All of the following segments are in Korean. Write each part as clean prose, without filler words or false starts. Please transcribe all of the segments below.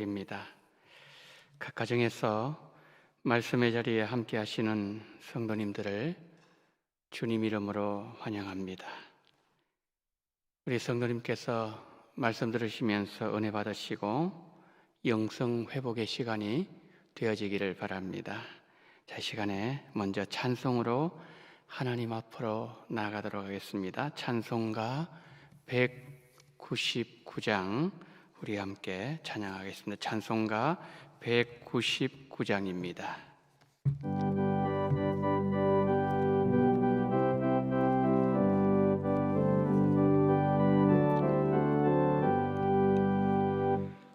입니다. 각 가정에서 말씀의 자리에 함께 하시는 성도님들을 주님 이름으로 환영합니다. 우리 성도님께서 말씀 들으시면서 은혜 받으시고 영성 회복의 시간이 되어지기를 바랍니다. 자, 이 시간에 먼저 찬송으로 하나님 앞으로 나아가도록 하겠습니다. 찬송가 199장 우리 함께 찬양하겠습니다. 찬송가 199장입니다.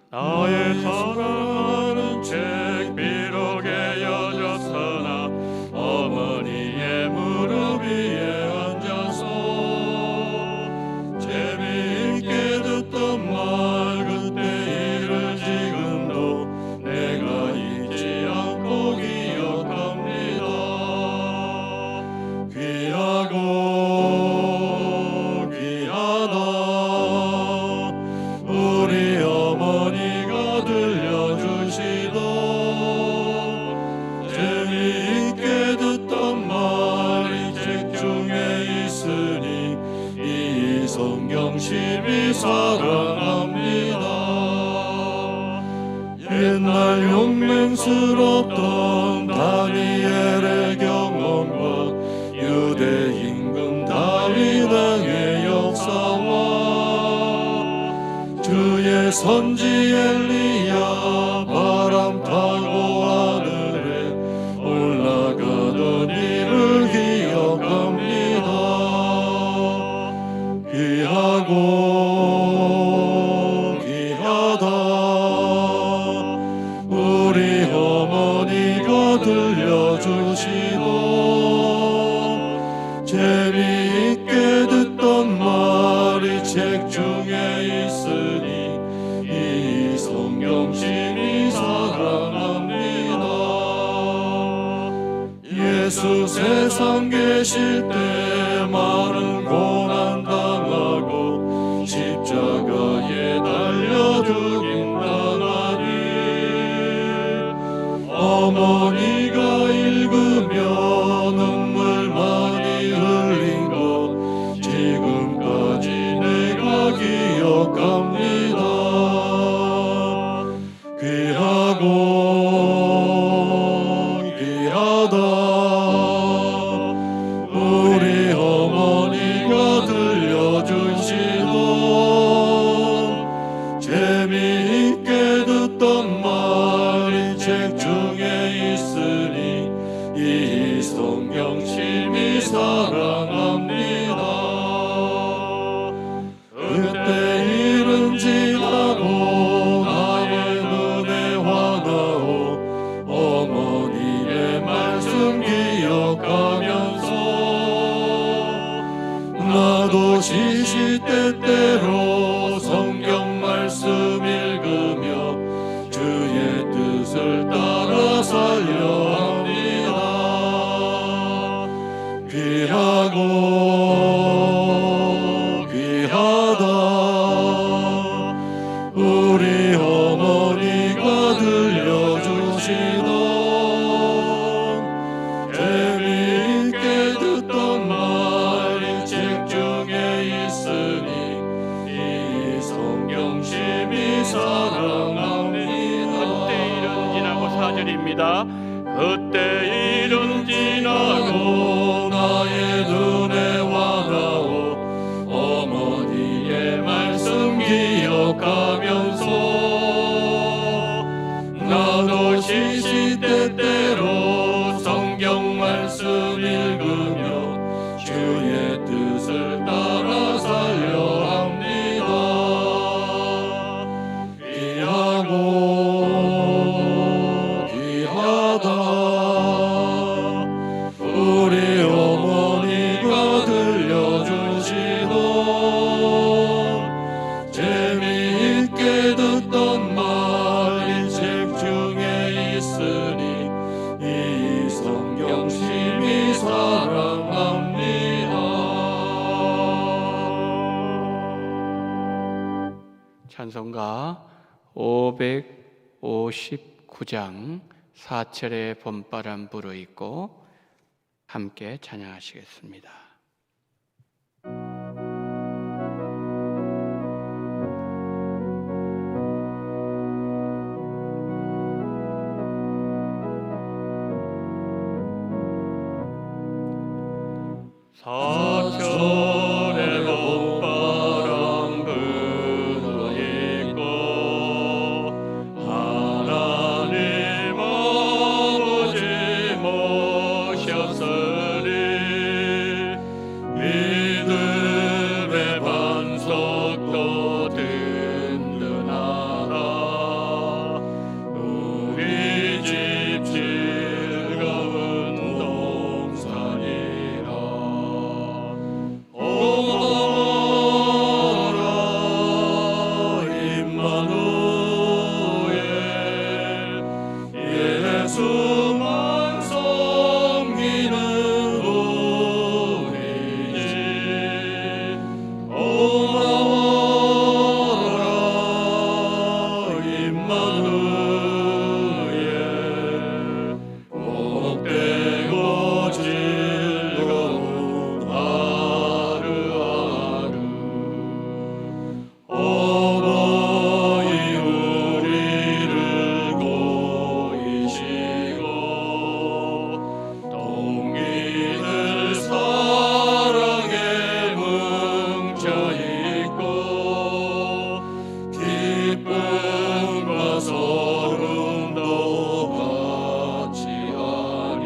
나의 사랑하는 책 비록 에어졌으나 어머니의 무릎 위에 앉아서 재미있게 듣던 말 그때 일을 지금도 내가 잊지 않고 기억합니다. 귀하고 귀하다 우리 어머니가 들려주시던 재미있게 듣던 말이 책 중에 있으니 이 성경 심히 사랑합니다. 옛날 용맹스럽던 다니엘의 경험과 유대 임금 다윗 왕의 역사와 주의 선지 엘리야 바람 타고 하늘에 올라가던 일을 기억합니다. 귀하고 귀하다 우리 어머니가 들려주시던 재미있게 듣던 말이 책 중에 있으니 이 성경 심히 사랑합니다. 예수 세상 계실 때 많은 고난 당하고 십자가에 달려 죽임 당하니 어머니가 읽으며 눈물 많이 흘린 것 지금까지 내가 기억합니다. 귀하고 귀하다 우리 어머니가 들려주시던 재미있게 듣던 말이 책 중에 있으니 이 성경 심히 사랑합니다. 그때 일은 지나고 나의 눈에 환하오 어머니의 말씀 기억하면서 나도 시시때때로 성경 말씀 읽으며 주의 뜻을 따라 살려 합니다. 귀하고 귀하다 우리 어머니가 들려주시던 재미있게 듣던 말이 책 중에 있으니 이 성경 심히 사랑합니다. 그때 일은 지나고 4절입니다. 그때 일은 지나고 나의 눈에 환하오 어머니의 말씀 기억하면서 나도 시시때때로 성경 말씀 읽으며 주의 뜻을 따라 살려 합니다. 귀하고 귀하다 우리 어머니가 들려주시던 재미있게 듣던 말이 책 중에 있으니 이 성경 심히 사랑합니다. 찬송가 500 59장 사철의 봄바람 불어있고 함께 찬양하시겠습니다. 사철의 봄바람 불어있고 하나님 아버지 모셨으니 믿음의 반석도 든든하라. 우리 집 즐거운 동산이라. 오라 임마누엘 예수만 섬기는 우리 집. 오라 임마누엘 복되고 즐거운 하루하루. 어머니 우리를 고이시고 동기들 사랑에 뭉쳐있고 기쁨과 서름도 같이 하니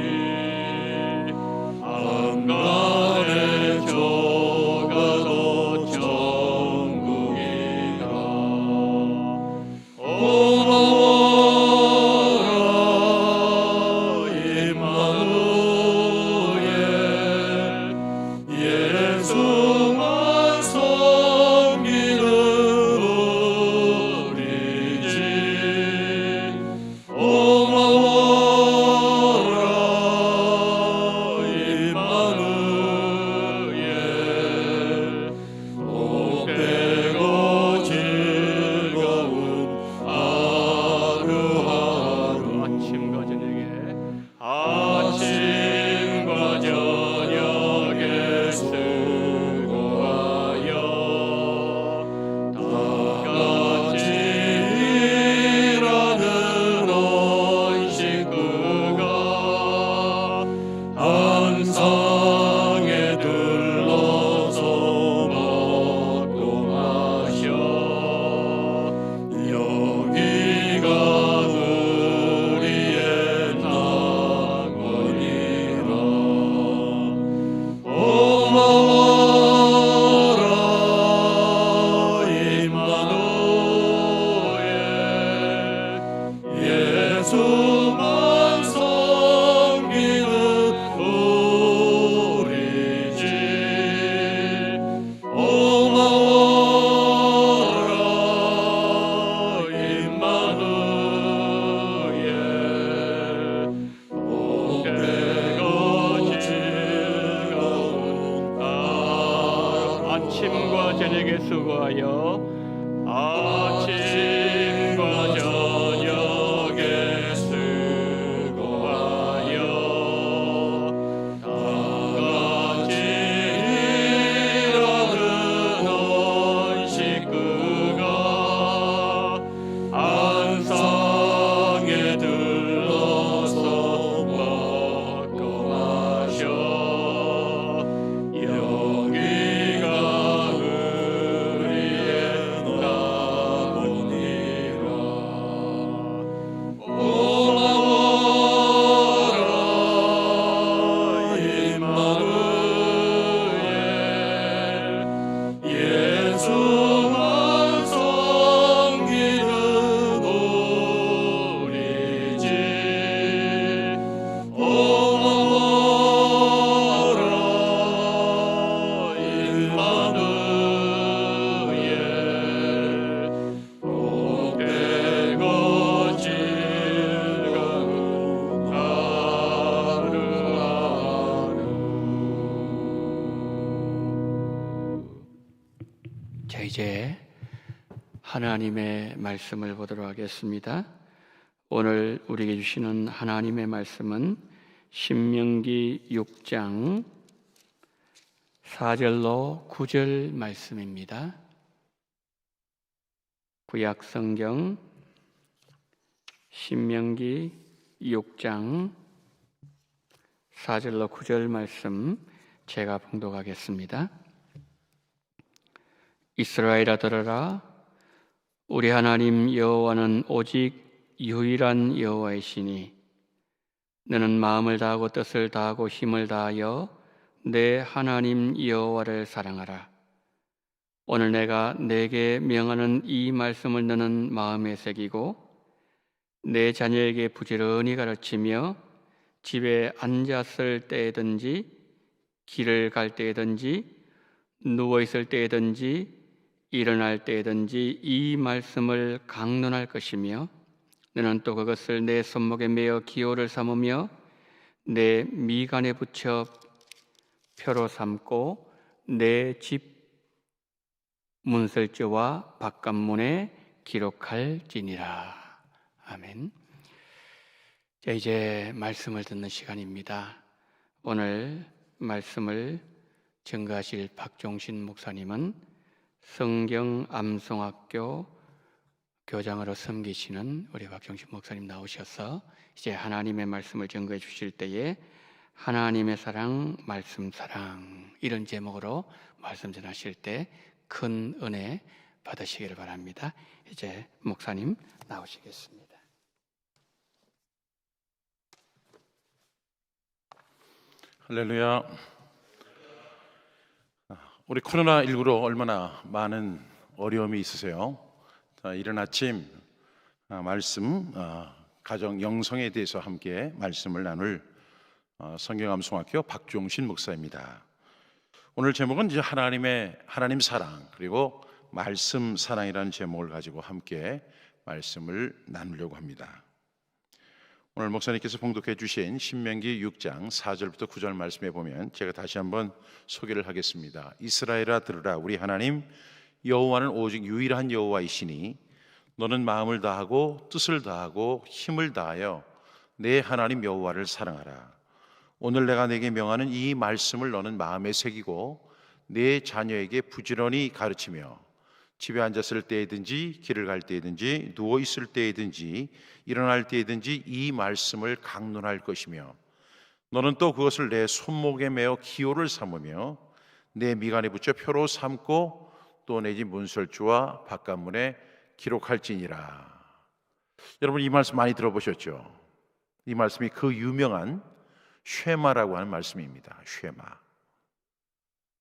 한간의 교가도 천국이라. 오라 임마누엘 예수만 섬기는 우리 집. 오라 임마누엘 복되고 즐거운 하루하루. 아침과 저녁에 수고하여 다 같이 일하는 온 식구가 한 상에 둘러서 먹고 마셔. 여기가 우리의 낙원이라. 오라 임마누엘 예수만 섬기는 우리 집. 오라 임마누엘 복되고 즐거운 아침과 저녁에 수고하여 아침과 저녁에 수고하여 다 같이 일하는 온 식구가 한 상에 둘러서 먹고 마셔. 여기가 우리의 낙원이라. 오라 임마누엘 예수만 섬기는 우리 집. 오라 임마누엘 복되고 즐거운 하루하루. 자, 이제 하나님의 말씀을 보도록 하겠습니다. 오늘 우리에게 주시는 하나님의 말씀은 신명기 6장 4절로 9절 말씀입니다. 구약 성경 신명기 6장 4절로 9절 말씀 제가 봉독하겠습니다. 이스라엘아 들으라. 우리 하나님 여호와는 오직 유일한 여호와이시니 너는 마음을 다하고 뜻을 다하고 힘을 다하여 내 하나님 여호와를 사랑하라. 오늘 내가 내게 명하는 이 말씀을 너는 마음에 새기고 내 자녀에게 부지런히 가르치며 집에 앉았을 때든지 길을 갈 때든지 누워 있을 때든지 일어날 때든지 이 말씀을 강론할 것이며 너는 또 그것을 내 손목에 매어 기호를 삼으며 내 미간에 붙여 표로 삼고 내 집 문설주와 바깥문에 기록할지니라. 아멘. 자, 이제 말씀을 듣는 시간입니다. 오늘 말씀을 증거하실 박종신 목사님은 성경 암송학교 교장으로 섬기시는 우리 박종신 목사님 나오셔서 이제 하나님의 말씀을 증거해 주실 때에 하나님의 사랑, 말씀 사랑 이런 제목으로 말씀 전하실 때 큰 은혜 받으시기를 바랍니다. 이제 목사님 나오시겠습니다. 할렐루야. 우리 코로나19로 얼마나 많은 어려움이 있으세요? 이른 아침 말씀 가정 영성에 대해서 함께 말씀을 나눌 성경암송학교 박종신 목사입니다. 오늘 제목은 이제 하나님 사랑 그리고 말씀 사랑이라는 제목을 가지고 함께 말씀을 나누려고 합니다. 오늘 목사님께서 봉독해 주신 신명기 6장 4절부터 9절 말씀에 보면 제가 다시 한번 소개를 하겠습니다. 이스라엘아 들으라. 우리 하나님 여호와는 오직 유일한 여호와이시니 너는 마음을 다하고 뜻을 다하고 힘을 다하여 내 하나님 여호와를 사랑하라. 오늘 내가 내게 명하는 이 말씀을 너는 마음에 새기고 내 자녀에게 부지런히 가르치며 집에 앉았을 때든지 길을 갈 때든지 누워 있을 때든지 일어날 때든지 이 말씀을 강론할 것이며 너는 또 그것을 내 손목에 매어 기호를 삼으며 내 미간에 붙여 표로 삼고 또 내 집 문설주와 바깥문에 기록할지니라. 여러분 이 말씀 많이 들어보셨죠? 이 말씀이 그 유명한 쉐마라고 하는 말씀입니다. 쉐마.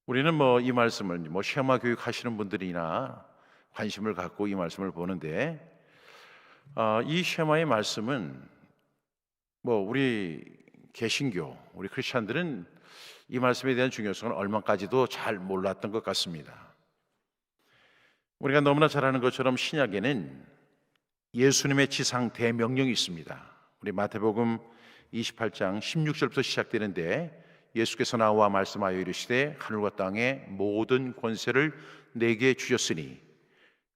우리는 이 말씀을 쉐마 교육 하시는 분들이나 관심을 갖고 이 말씀을 보는데 이 쉐마의 말씀은 우리 개신교, 우리 크리스찬들은 이 말씀에 대한 중요성을 얼마까지도 잘 몰랐던 것 같습니다. 우리가 너무나 잘 아는 것처럼 신약에는 예수님의 지상 대명령이 있습니다. 우리 마태복음 28장 16절부터 시작되는데 예수께서 나와 말씀하여 이르시되 하늘과 땅의 모든 권세를 내게 주셨으니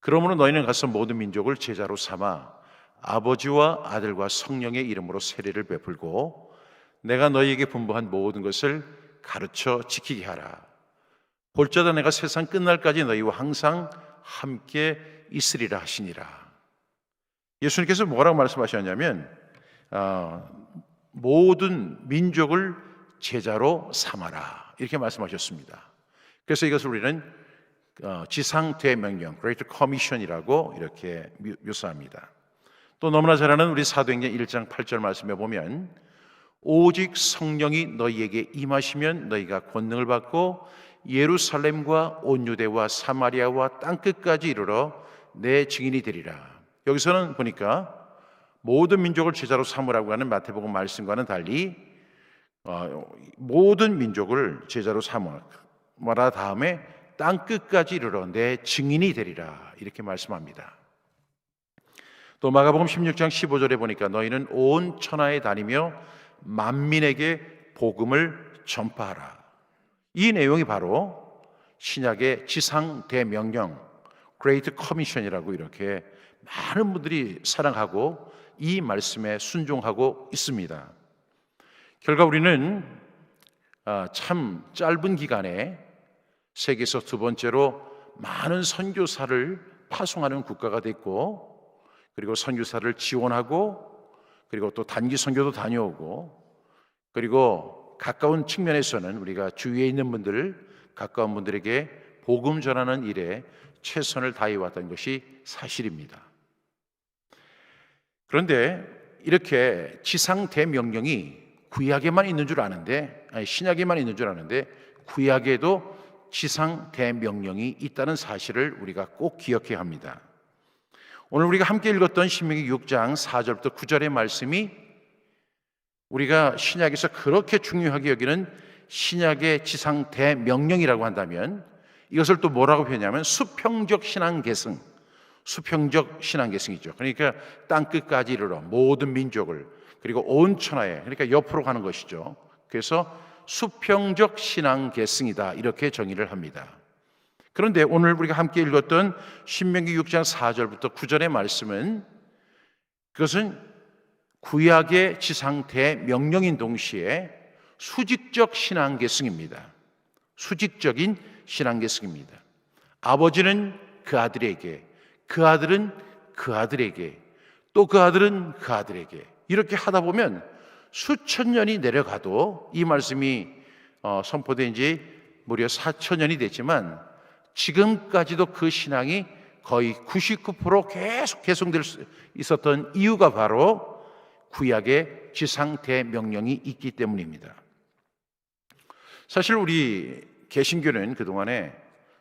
그러므로 너희는 가서 모든 민족을 제자로 삼아 아버지와 아들과 성령의 이름으로 세례를 베풀고 내가 너희에게 분부한 모든 것을 가르쳐 지키게 하라. 볼자다 내가 세상 끝날까지 너희와 항상 함께 있으리라 하시니라. 예수님께서 뭐라고 말씀하셨냐면 모든 민족을 제자로 삼아라 이렇게 말씀하셨습니다. 그래서 이것을 우리는 지상 대명령 Great Commission이라고 이렇게 묘사합니다. 또 너무나 잘 아는 우리 사도행전 1장 8절 말씀에 보면 오직 성령이 너희에게 임하시면 너희가 권능을 받고 예루살렘과 온 유대와 사마리아와 땅끝까지 이르러 내 증인이 되리라. 여기서는 보니까 모든 민족을 제자로 삼으라고 하는 마태복음 말씀과는 달리 모든 민족을 제자로 삼으라 다음에 땅끝까지 이르러 내 증인이 되리라 이렇게 말씀합니다. 또 마가복음 16장 15절에 보니까 너희는 온 천하에 다니며 만민에게 복음을 전파하라. 이 내용이 바로 신약의 지상 대명령 Great Commission이라고 이렇게 많은 분들이 사랑하고 이 말씀에 순종하고 있습니다. 결과 우리는 참 짧은 기간에 세계에서 두 번째로 많은 선교사를 파송하는 국가가 됐고, 그리고 선교사를 지원하고, 그리고 또 단기 선교도 다녀오고, 그리고 가까운 측면에서는 우리가 주위에 있는 분들, 가까운 분들에게 복음 전하는 일에 최선을 다해 왔던 것이 사실입니다. 그런데 이렇게 지상 대명령이 구약에만 있는 줄 아는데, 신약에만 있는 줄 아는데 구약에도 지상 대명령이 있다는 사실을 우리가 꼭 기억해야 합니다. 오늘 우리가 함께 읽었던 신명기 6장 4절부터 9절의 말씀이 우리가 신약에서 그렇게 중요하게 여기는 신약의 지상 대명령이라고 한다면, 이것을 또 뭐라고 표현하냐면 수평적 신앙계승, 수평적 신앙계승이죠. 그러니까 땅끝까지 이르러 모든 민족을, 그리고 온 천하에, 그러니까 옆으로 가는 것이죠. 그래서 수평적 신앙계승이다, 이렇게 정의를 합니다. 그런데 오늘 우리가 함께 읽었던 신명기 6장 4절부터 9절의 말씀은, 그것은 구약의 지상 대명령인 동시에 수직적 신앙계승입니다. 수직적인 신앙계승입니다. 아버지는 그 아들에게, 그 아들은 그 아들에게, 또 그 아들은 그 아들에게, 이렇게 하다 보면 수천 년이 내려가도 이 말씀이 선포된 지 무려 4,000년이 됐지만 지금까지도 그 신앙이 거의 99% 계속 개성될 수 있었던 이유가 바로 구약의 지상 대명령이 있기 때문입니다. 사실 우리 개신교는 그동안에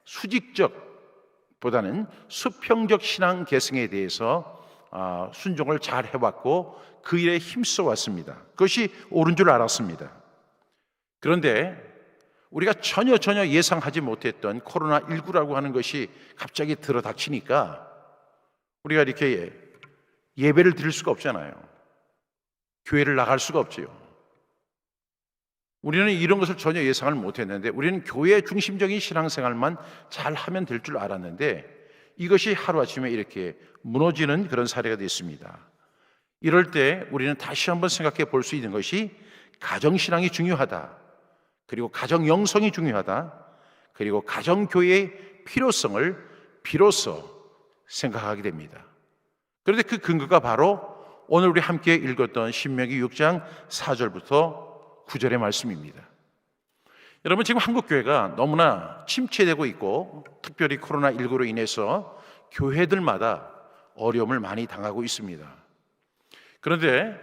수직적보다는 수평적 신앙 계승에 대해서 순종을 잘 해왔고 그 일에 힘써 왔습니다. 그것이 옳은 줄 알았습니다. 그런데 우리가 전혀 예상하지 못했던 코로나19라고 하는 것이 갑자기 들어닥치니까 우리가 이렇게 예배를 드릴 수가 없잖아요. 교회를 나갈 수가 없지요. 우리는 이런 것을 전혀 예상을 못했는데, 우리는 교회 중심적인 신앙생활만 잘 하면 될 줄 알았는데 이것이 하루아침에 이렇게 무너지는 그런 사례가 됐습니다. 이럴 때 우리는 다시 한번 생각해 볼 수 있는 것이 가정신앙이 중요하다, 그리고 가정영성이 중요하다, 그리고 가정교회의 필요성을 비로소 생각하게 됩니다. 그런데 그 근거가 바로 오늘 우리 함께 읽었던 신명기 6장 4절부터 9절의 말씀입니다. 여러분, 지금 한국교회가 너무나 침체되고 있고 특별히 코로나19로 인해서 교회들마다 어려움을 많이 당하고 있습니다. 그런데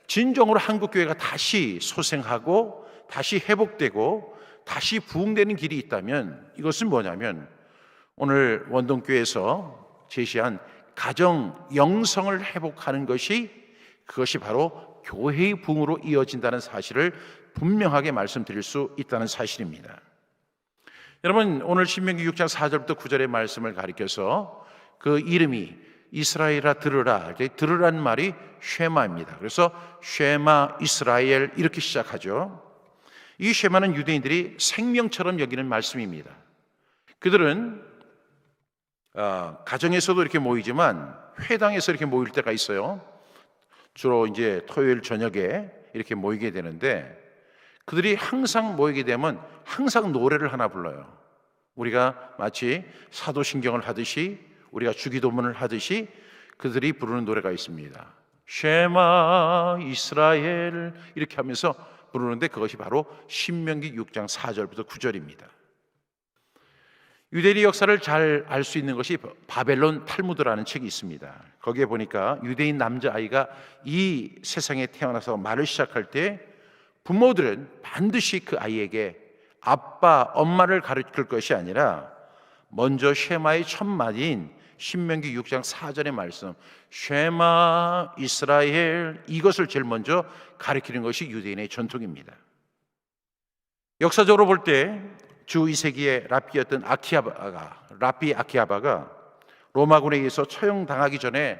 진정으로 한국교회가 다시 소생하고 다시 회복되고 다시 부흥되는 길이 있다면 이것은 뭐냐면 오늘 원동교회에서 제시한 가정 영성을 회복하는 것이, 그것이 바로 교회의 부흥으로 이어진다는 사실을 분명하게 말씀드릴 수 있다는 사실입니다. 여러분, 오늘 신명기 6장 4절부터 9절의 말씀을 가리켜서 그 이름이 이스라엘아 들으라, 들으라는 말이 쉐마입니다. 그래서 쉐마 이스라엘 이렇게 시작하죠. 이 쉐마는 유대인들이 생명처럼 여기는 말씀입니다. 그들은 가정에서도 이렇게 모이지만 회당에서 이렇게 모일 때가 있어요. 주로 이제 토요일 저녁에 이렇게 모이게 되는데, 그들이 항상 모이게 되면 항상 노래를 하나 불러요. 우리가 마치 사도신경을 하듯이, 우리가 주기도문을 하듯이 그들이 부르는 노래가 있습니다. 쉐마 이스라엘 이렇게 하면서 부르는데 그것이 바로 신명기 6장 4절부터 9절입니다. 유대인의 역사를 잘 알 수 있는 것이 바벨론 탈무드라는 책이 있습니다. 거기에 보니까 유대인 남자아이가 이 세상에 태어나서 말을 시작할 때 부모들은 반드시 그 아이에게 아빠, 엄마를 가르칠 것이 아니라 먼저 쉐마의 첫 마디인 신명기 6장 4절의 말씀, 쉐마 이스라엘, 이것을 제일 먼저 가르치는 것이 유대인의 전통입니다. 역사적으로 볼 때 주 2세기의 랍비였던 랍비 아키아바가 로마군에 의해서 처형당하기 전에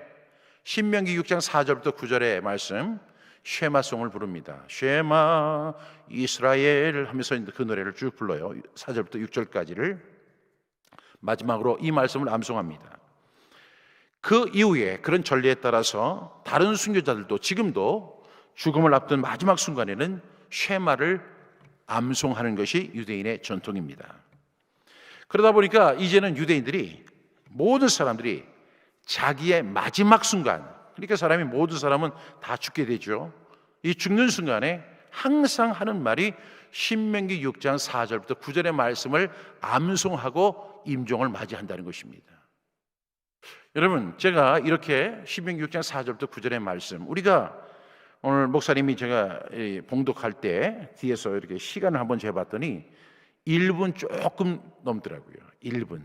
신명기 6장 4절부터 9절의 말씀 쉐마송을 부릅니다. 쉐마 이스라엘 하면서 그 노래를 쭉 불러요. 4절부터 6절까지를 마지막으로 이 말씀을 암송합니다. 그 이후에 그런 전례에 따라서 다른 순교자들도 지금도 죽음을 앞둔 마지막 순간에는 쉐마를 암송하는 것이 유대인의 전통입니다. 그러다 보니까 이제는 유대인들이 모든 사람들이 자기의 마지막 순간, 그러니까 모든 사람은 다 죽게 되죠. 이 죽는 순간에 항상 하는 말이 신명기 6장 4절부터 9절의 말씀을 암송하고 임종을 맞이한다는 것입니다. 여러분, 제가 이렇게 신명기 6장 4절부터 9절의 말씀, 우리가 오늘 목사님이 제가 봉독할 때 뒤에서 이렇게 시간을 한번 재봤더니 1분 조금 넘더라고요. 1분.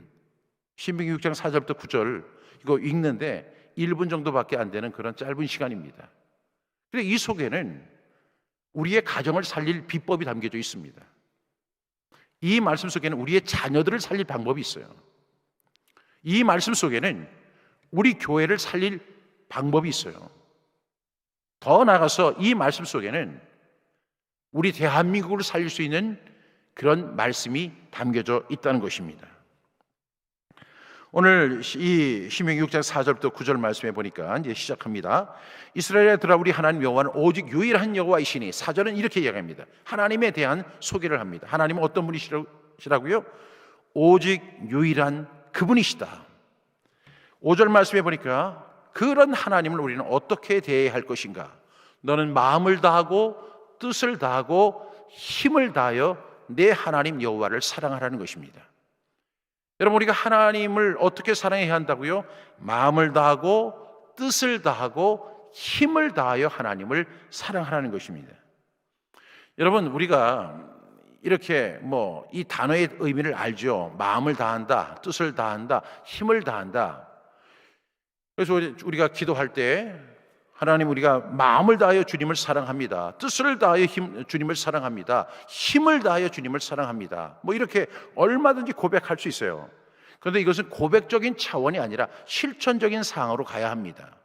신명기 6장 4절부터 9절 이거 읽는데 1분 정도밖에 안 되는 그런 짧은 시간입니다. 그런데 이 속에는 우리의 가정을 살릴 비법이 담겨져 있습니다. 이 말씀 속에는 우리의 자녀들을 살릴 방법이 있어요. 이 말씀 속에는 우리 교회를 살릴 방법이 있어요. 더 나아가서 이 말씀 속에는 우리 대한민국을 살릴 수 있는 그런 말씀이 담겨져 있다는 것입니다. 오늘 이 신명기 6장 4절부터 9절 말씀에 보니까 이제 시작합니다. 이스라엘에 들어 우리 하나님 여호와는 오직 유일한 여호와이시니, 4절은 이렇게 이야기합니다. 하나님에 대한 소개를 합니다. 하나님은 어떤 분이시라고요? 오직 유일한 그분이시다. 5절 말씀에 보니까 그런 하나님을 우리는 어떻게 대해야 할 것인가? 너는 마음을 다하고 뜻을 다하고 힘을 다하여 내 하나님 여호와를 사랑하라는 것입니다. 여러분, 우리가 하나님을 어떻게 사랑해야 한다고요? 마음을 다하고 뜻을 다하고 힘을 다하여 하나님을 사랑하라는 것입니다. 여러분, 우리가 이렇게 이 단어의 의미를 알죠. 마음을 다한다, 뜻을 다한다, 힘을 다한다. 그래서 우리가 기도할 때 하나님, 우리가 마음을 다하여 주님을 사랑합니다. 뜻을 다하여 주님을 사랑합니다. 힘을 다하여 주님을 사랑합니다. 이렇게 얼마든지 고백할 수 있어요. 그런데 이것은 고백적인 차원이 아니라 실천적인 사항으로 가야 합니다.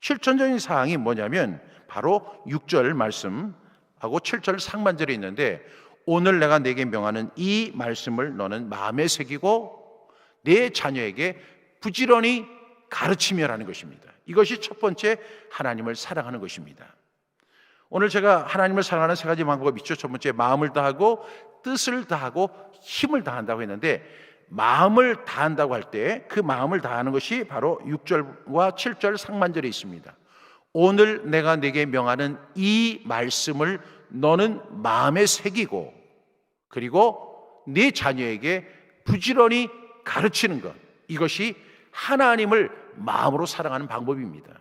실천적인 사항이 뭐냐면 바로 6절 말씀하고 7절 상반절에 있는데, 오늘 내가 내게 명하는 이 말씀을 너는 마음에 새기고 내 자녀에게 부지런히 가르치며라는 것입니다. 이것이 첫 번째 하나님을 사랑하는 것입니다. 오늘 제가 하나님을 사랑하는 세 가지 방법이 있죠. 첫 번째, 마음을 다하고 뜻을 다하고 힘을 다한다고 했는데, 마음을 다한다고 할 때 그 마음을 다하는 것이 바로 6절과 7절 상반절에 있습니다. 오늘 내가 내게 명하는 이 말씀을 너는 마음에 새기고, 그리고 네 자녀에게 부지런히 가르치는 것, 이것이 하나님을 마음으로 사랑하는 방법입니다.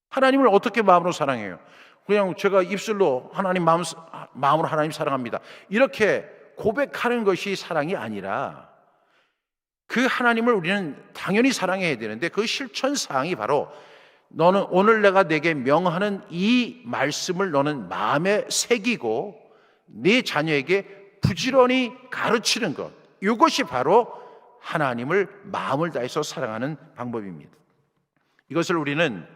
하나님을 어떻게 마음으로 사랑해요? 그냥 제가 입술로 하나님 마음으로 하나님 사랑합니다, 이렇게 고백하는 것이 사랑이 아니라, 그 하나님을 우리는 당연히 사랑해야 되는데 그 실천 사항이 바로 너는 오늘 내가 내게 명하는 이 말씀을 너는 마음에 새기고 네 자녀에게 부지런히 가르치는 것, 이것이 바로 하나님을 마음을 다해서 사랑하는 방법입니다. 이것을 우리는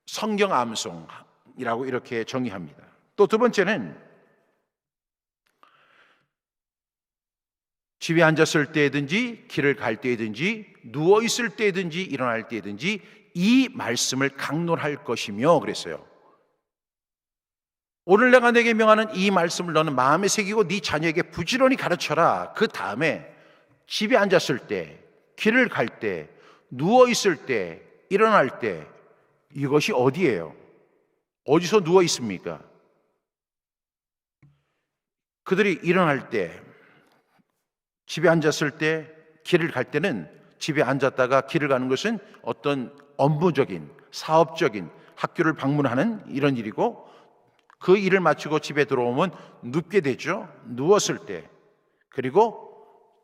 성경 암송이라고 이렇게 정의합니다. 또 두 번째는 집에 앉았을 때든지 길을 갈 때든지 누워 있을 때든지 일어날 때든지 이 말씀을 강론할 것이며 그랬어요. 오늘 내가 내게 명하는 이 말씀을 너는 마음에 새기고 네 자녀에게 부지런히 가르쳐라. 그 다음에 집에 앉았을 때, 길을 갈 때, 누워 있을 때, 일어날 때, 이것이 어디예요? 어디서 누워 있습니까? 그들이 일어날 때, 집에 앉았을 때, 길을 갈 때는 집에 앉았다가 길을 가는 것은 어떤 업무적인, 사업적인, 학교를 방문하는 이런 일이고, 그 일을 마치고 집에 들어오면 눕게 되죠. 누웠을 때. 그리고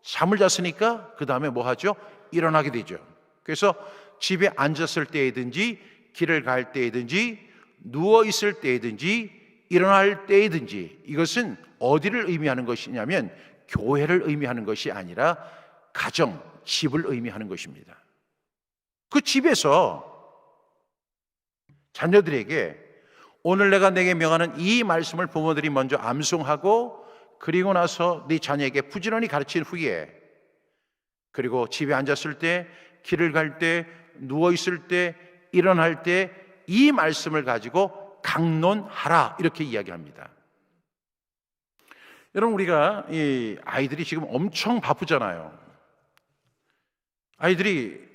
잠을 잤으니까 그 다음에 뭐 하죠? 일어나게 되죠. 그래서 집에 앉았을 때이든지 길을 갈 때이든지 누워 있을 때이든지 일어날 때이든지, 이것은 어디를 의미하는 것이냐면 교회를 의미하는 것이 아니라 가정, 집을 의미하는 것입니다. 그 집에서 자녀들에게 오늘 내가 내게 명하는 이 말씀을 부모들이 먼저 암송하고, 그리고 나서 네 자녀에게 부지런히 가르친 후에, 그리고 집에 앉았을 때, 길을 갈 때, 누워 있을 때, 일어날 때 이 말씀을 가지고 강론하라 이렇게 이야기합니다. 여러분, 우리가 이 아이들이 지금 엄청 바쁘잖아요. 아이들이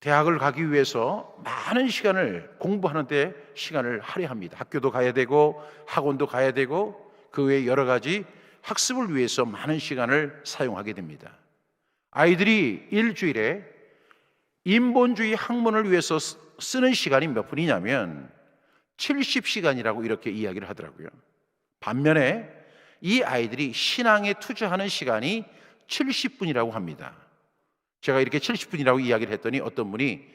대학을 가기 위해서 많은 시간을 공부하는 데 시간을 할애합니다. 학교도 가야 되고 학원도 가야 되고 그 외에 여러 가지 학습을 위해서 많은 시간을 사용하게 됩니다. 아이들이 일주일에 인본주의 학문을 위해서 쓰는 시간이 몇 분이냐면 70시간이라고 이렇게 이야기를 하더라고요. 반면에 이 아이들이 신앙에 투자하는 시간이 70분이라고 합니다. 제가 이렇게 70분이라고 이야기를 했더니 어떤 분이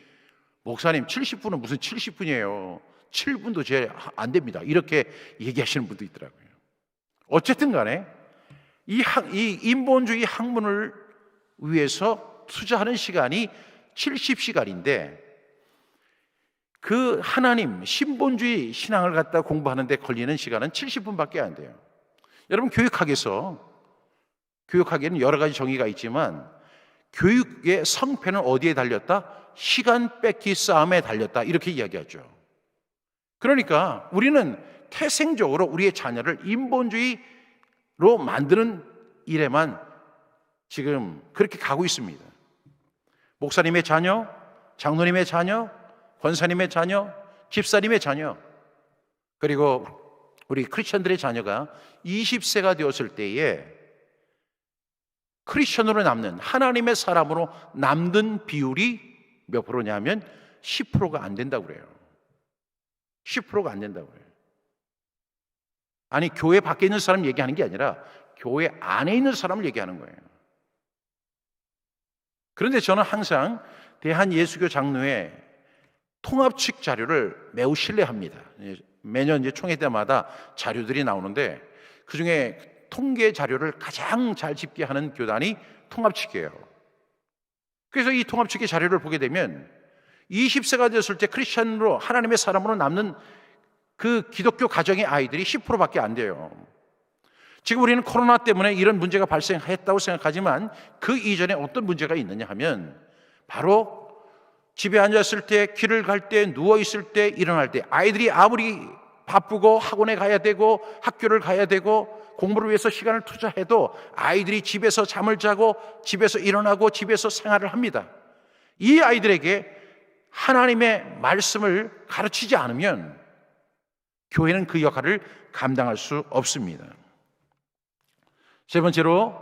목사님 70분은 무슨 70분이에요. 7분도 제 안 됩니다. 이렇게 얘기하시는 분도 있더라고요. 어쨌든 간에 이 인본주의 학문을 위해서 투자하는 시간이 70시간인데 그 하나님 신본주의 신앙을 갖다 공부하는 데 걸리는 시간은 70분밖에 안 돼요. 여러분, 교육학에는 여러 가지 정의가 있지만 교육의 성패는 어디에 달렸다? 시간 뺏기 싸움에 달렸다 이렇게 이야기하죠. 그러니까 우리는 태생적으로 우리의 자녀를 인본주의로 만드는 일에만 지금 그렇게 가고 있습니다. 목사님의 자녀, 장로님의 자녀, 권사님의 자녀, 집사님의 자녀, 그리고 우리 크리스천들의 자녀가 20세가 되었을 때에 크리스천으로 남는, 하나님의 사람으로 남는 비율이 몇 프로냐면 10%가 안 된다고 그래요. 10%가 안 된다고 그래요. 아니, 교회 밖에 있는 사람 얘기하는 게 아니라 교회 안에 있는 사람을 얘기하는 거예요. 그런데 저는 항상 대한예수교 장로회 통합측 자료를 매우 신뢰합니다. 매년 이제 총회 때마다 자료들이 나오는데 그 중에 통계 자료를 가장 잘 집계하는 교단이 통합측이에요. 그래서 이 통합측의 자료를 보게 되면 20세가 되었을 때 크리스천으로 하나님의 사람으로 남는 그 기독교 가정의 아이들이 10%밖에 안 돼요. 지금 우리는 코로나 때문에 이런 문제가 발생했다고 생각하지만 그 이전에 어떤 문제가 있느냐 하면 바로 집에 앉았을 때, 길을 갈 때, 누워 있을 때, 일어날 때 아이들이 아무리 바쁘고 학원에 가야 되고 학교를 가야 되고 공부를 위해서 시간을 투자해도 아이들이 집에서 잠을 자고 집에서 일어나고 집에서 생활을 합니다. 이 아이들에게 하나님의 말씀을 가르치지 않으면 교회는 그 역할을 감당할 수 없습니다. 세 번째로,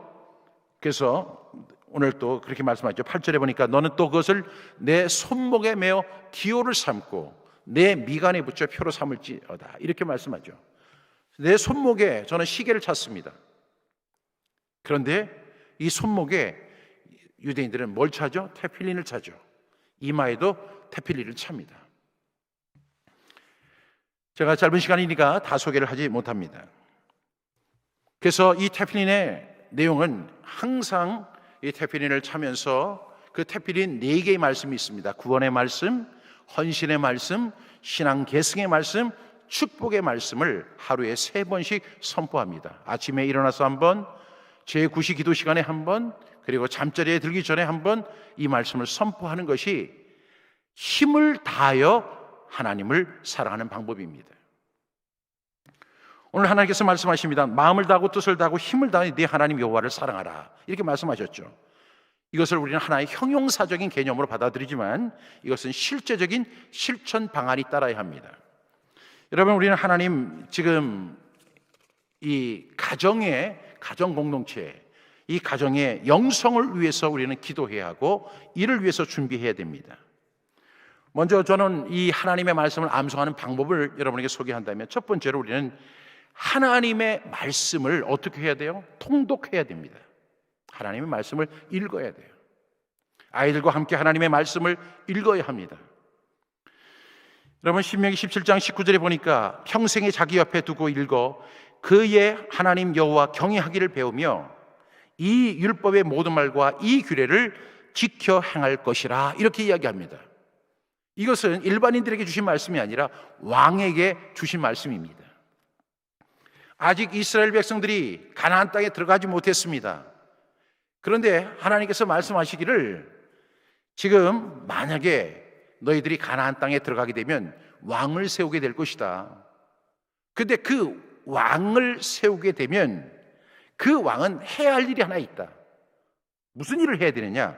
그래서 오늘 또 그렇게 말씀하죠. 8절에 보니까 너는 또 그것을 내 손목에 메어 기호를 삼고 내 미간에 붙여 표로 삼을지어다 이렇게 말씀하죠. 내 손목에 저는 시계를 찼습니다. 그런데 이 손목에 유대인들은 뭘 차죠? 테필린을 차죠. 이마에도 테필린을 찹니다. 제가 짧은 시간이니까 다 소개를 하지 못합니다. 그래서 이 테필린의 내용은 항상 이 테필린을 차면서 그 테필린 4개의 말씀이 있습니다. 구원의 말씀, 헌신의 말씀, 신앙 계승의 말씀, 축복의 말씀을 하루에 3번씩 선포합니다. 아침에 일어나서 한 번, 제9시 기도 시간에 한 번, 그리고 잠자리에 들기 전에 한 번 이 말씀을 선포하는 것이 힘을 다하여 하나님을 사랑하는 방법입니다. 오늘 하나님께서 말씀하십니다. 마음을 다하고 뜻을 다하고 힘을 다하여 네 하나님 여호와를 사랑하라 이렇게 말씀하셨죠. 이것을 우리는 하나의 형용사적인 개념으로 받아들이지만 이것은 실제적인 실천 방안이 따라야 합니다. 여러분, 우리는 하나님 지금 이 가정 공동체, 이 가정의 영성을 위해서 우리는 기도해야 하고 이를 위해서 준비해야 됩니다. 먼저 저는 이 하나님의 말씀을 암송하는 방법을 여러분에게 소개한다면 첫 번째로 우리는 하나님의 말씀을 어떻게 해야 돼요? 통독해야 됩니다. 하나님의 말씀을 읽어야 돼요. 아이들과 함께 하나님의 말씀을 읽어야 합니다. 여러분, 신명기 17장 19절에 보니까 평생에 자기 옆에 두고 읽어 그의 하나님 여호와 경외하기를 배우며 이 율법의 모든 말과 이 규례를 지켜 행할 것이라 이렇게 이야기합니다. 이것은 일반인들에게 주신 말씀이 아니라 왕에게 주신 말씀입니다. 아직 이스라엘 백성들이 가나안 땅에 들어가지 못했습니다. 그런데 하나님께서 말씀하시기를 지금 만약에 너희들이 가나안 땅에 들어가게 되면 왕을 세우게 될 것이다. 근데 그 왕을 세우게 되면 그 왕은 해야 할 일이 하나 있다. 무슨 일을 해야 되느냐?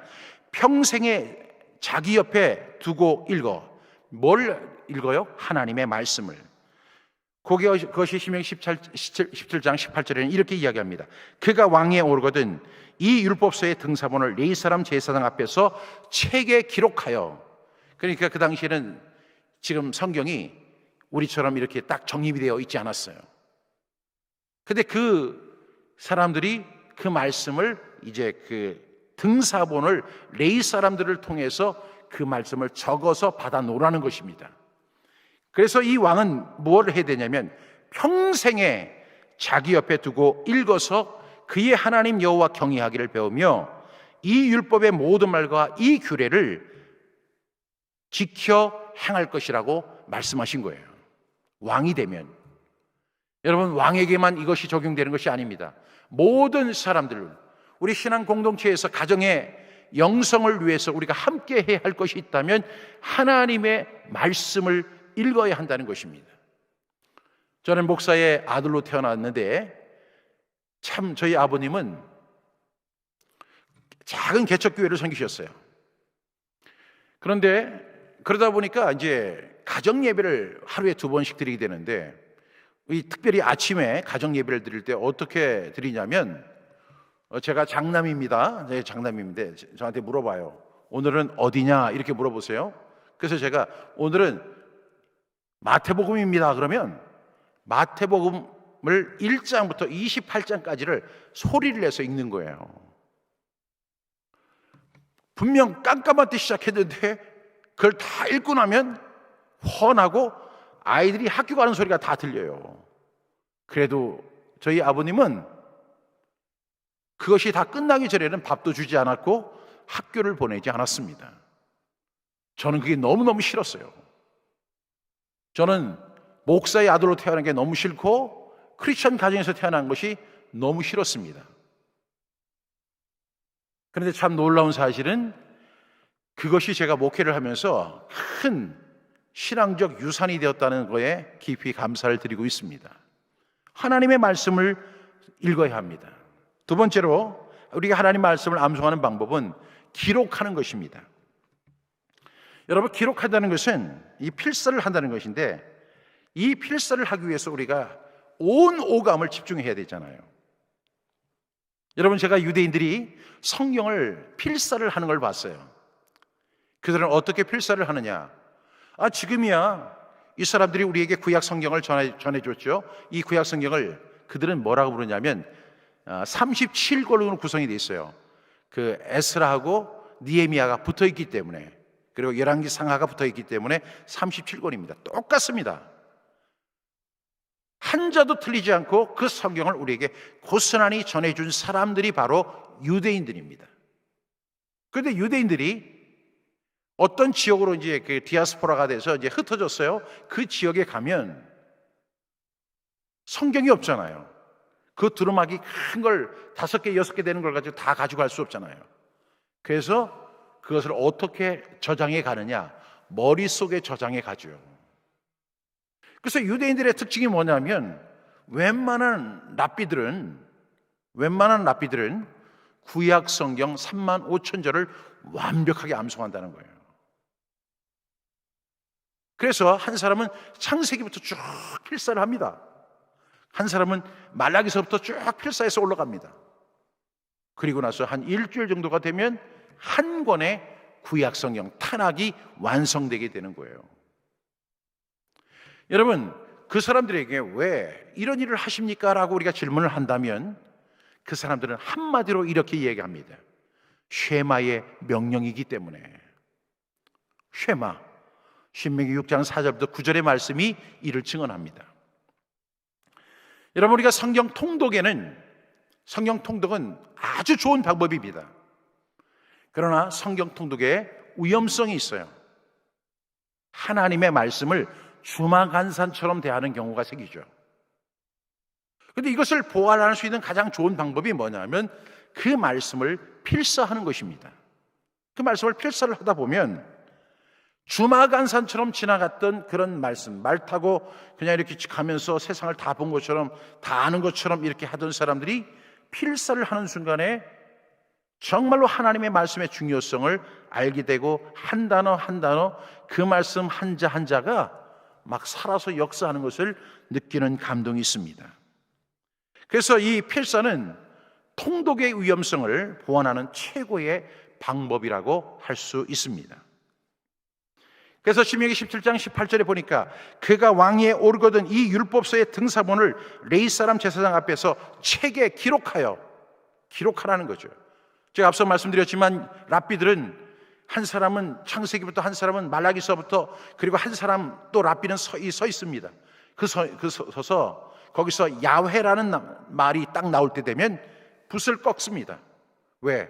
평생에 자기 옆에 두고 읽어. 뭘 읽어요? 하나님의 말씀을. 그것이 시명 17장 18절에는 이렇게 이야기합니다. 그가 왕위에 오르거든 이 율법서의 등사본을 네 사람 제사장 앞에서 책에 기록하여. 그러니까 그 당시에는 지금 성경이 우리처럼 이렇게 딱 정립이 되어 있지 않았어요. 근데 그 사람들이 그 말씀을 이제 그 등사본을 레위 사람들을 통해서 그 말씀을 적어서 받아 놓으라는 것입니다. 그래서 이 왕은 뭘 해야 되냐면 평생에 자기 옆에 두고 읽어서 그의 하나님 여호와 경외하기를 배우며 이 율법의 모든 말과 이 규례를 지켜 행할 것이라고 말씀하신 거예요. 왕이 되면. 여러분, 왕에게만 이것이 적용되는 것이 아닙니다. 모든 사람들, 우리 신앙 공동체에서 가정의 영성을 위해서 우리가 함께 해야 할 것이 있다면 하나님의 말씀을 읽어야 한다는 것입니다. 저는 목사의 아들로 태어났는데 참 저희 아버님은 작은 개척교회를 섬기셨어요. 그런데 그러다 보니까 이제 가정 예배를 하루에 2번씩 드리게 되는데 특별히 아침에 가정 예배를 드릴 때 어떻게 드리냐면 제가 장남입니다. 네, 장남인데 저한테 물어봐요. 오늘은 어디냐? 이렇게 물어보세요. 그래서 제가 오늘은 마태복음입니다. 그러면 마태복음을 1장부터 28장까지를 소리를 내서 읽는 거예요. 분명 깜깜한 때 시작했는데 그걸 다 읽고 나면 훤하고 아이들이 학교 가는 소리가 다 들려요. 그래도 저희 아버님은 그것이 다 끝나기 전에는 밥도 주지 않았고 학교를 보내지 않았습니다. 저는 그게 너무너무 싫었어요. 저는 목사의 아들로 태어난 게 너무 싫고 크리스천 가정에서 태어난 것이 너무 싫었습니다. 그런데 참 놀라운 사실은 그것이 제가 목회를 하면서 큰 신앙적 유산이 되었다는 거에 깊이 감사를 드리고 있습니다. 하나님의 말씀을 읽어야 합니다. 두 번째로 우리가 하나님 말씀을 암송하는 방법은 기록하는 것입니다. 여러분, 기록한다는 것은 이 필사를 한다는 것인데 이 필사를 하기 위해서 우리가 온 오감을 집중해야 되잖아요. 여러분, 제가 유대인들이 성경을 필사를 하는 걸 봤어요. 그들은 어떻게 필사를 하느냐? 지금이야 이 사람들이 우리에게 구약 성경을 전해줬죠. 이 구약 성경을 그들은 뭐라고 부르냐면 37권으로 구성이 되어 있어요. 그 에스라하고 니에미아가 붙어 있기 때문에, 그리고 열왕기 상하가 붙어 있기 때문에 37권입니다. 똑같습니다. 한자도 틀리지 않고 그 성경을 우리에게 고스란히 전해준 사람들이 바로 유대인들입니다. 그런데 유대인들이 어떤 지역으로 이제 그 디아스포라가 돼서 이제 흩어졌어요. 그 지역에 가면 성경이 없잖아요. 그 두루마기 큰 걸 5개, 6개 되는 걸 가지고 다 가져갈 수 없잖아요. 그래서 그것을 어떻게 저장해 가느냐? 머릿속에 저장해 가죠. 그래서 유대인들의 특징이 뭐냐면 웬만한 랍비들은 구약 성경 35,000절을 완벽하게 암송한다는 거예요. 그래서 한 사람은 창세기부터 쭉 필사를 합니다. 한 사람은 말라기서부터 쭉 필사해서 올라갑니다. 그리고 나서 한 일주일 정도가 되면 한 권의 구약 성경 타락이 완성되게 되는 거예요. 여러분, 그 사람들에게 왜 이런 일을 하십니까? 라고 우리가 질문을 한다면 그 사람들은 한마디로 이렇게 얘기합니다. 쉐마의 명령이기 때문에. 쉐마, 신명기 6장 4절부터 9절의 말씀이 이를 증언합니다. 여러분, 우리가 성경 통독은 아주 좋은 방법입니다. 그러나 성경 통독에 위험성이 있어요. 하나님의 말씀을 주마간산처럼 대하는 경우가 생기죠. 그런데 이것을 보완할 수 있는 가장 좋은 방법이 뭐냐면 그 말씀을 필사하는 것입니다. 그 말씀을 필사를 하다 보면 주마간산처럼 지나갔던 그런 말씀, 말 타고 그냥 이렇게 가면서 세상을 다 본 것처럼, 다 아는 것처럼 이렇게 하던 사람들이 필사를 하는 순간에 정말로 하나님의 말씀의 중요성을 알게 되고, 한 단어 한 단어, 그 말씀 한자 한자가 막 살아서 역사하는 것을 느끼는 감동이 있습니다. 그래서 이 필사는 통독의 위험성을 보완하는 최고의 방법이라고 할 수 있습니다. 그래서 신명기 17장 18절에 보니까 그가 왕위에 오르거든 이 율법서의 등사본을 레위 사람 제사장 앞에서 책에 기록하라는 거죠. 제가 앞서 말씀드렸지만 랍비들은 한 사람은 창세기부터, 한 사람은 말라기서부터, 그리고 한 사람 또 랍비는 서 있습니다. 서서 거기서 야훼라는 말이 딱 나올 때 되면 붓을 꺾습니다. 왜?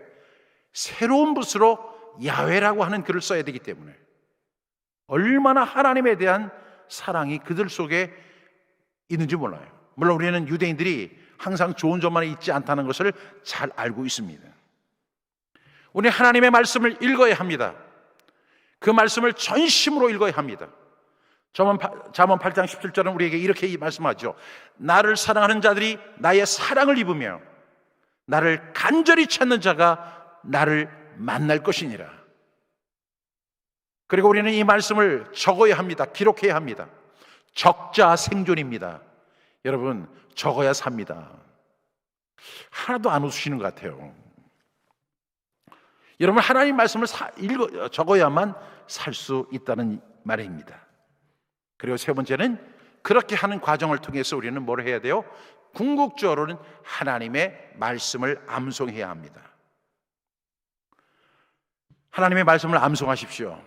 새로운 붓으로 야훼라고 하는 글을 써야 되기 때문에. 얼마나 하나님에 대한 사랑이 그들 속에 있는지 몰라요. 물론 우리는 유대인들이 항상 좋은 점만 있지 않다는 것을 잘 알고 있습니다. 우리 하나님의 말씀을 읽어야 합니다. 그 말씀을 전심으로 읽어야 합니다. 잠언 8장 17절은 우리에게 이렇게 말씀하죠. 나를 사랑하는 자들이 나의 사랑을 입으며 나를 간절히 찾는 자가 나를 만날 것이니라. 그리고 우리는 이 말씀을 적어야 합니다. 기록해야 합니다. 적자 생존입니다. 여러분, 적어야 삽니다. 하나도 안 웃으시는 것 같아요. 여러분, 하나님 말씀을 적어야만 살 수 있다는 말입니다. 그리고 세 번째는 그렇게 하는 과정을 통해서 우리는 뭘 해야 돼요? 궁극적으로는 하나님의 말씀을 암송해야 합니다. 하나님의 말씀을 암송하십시오.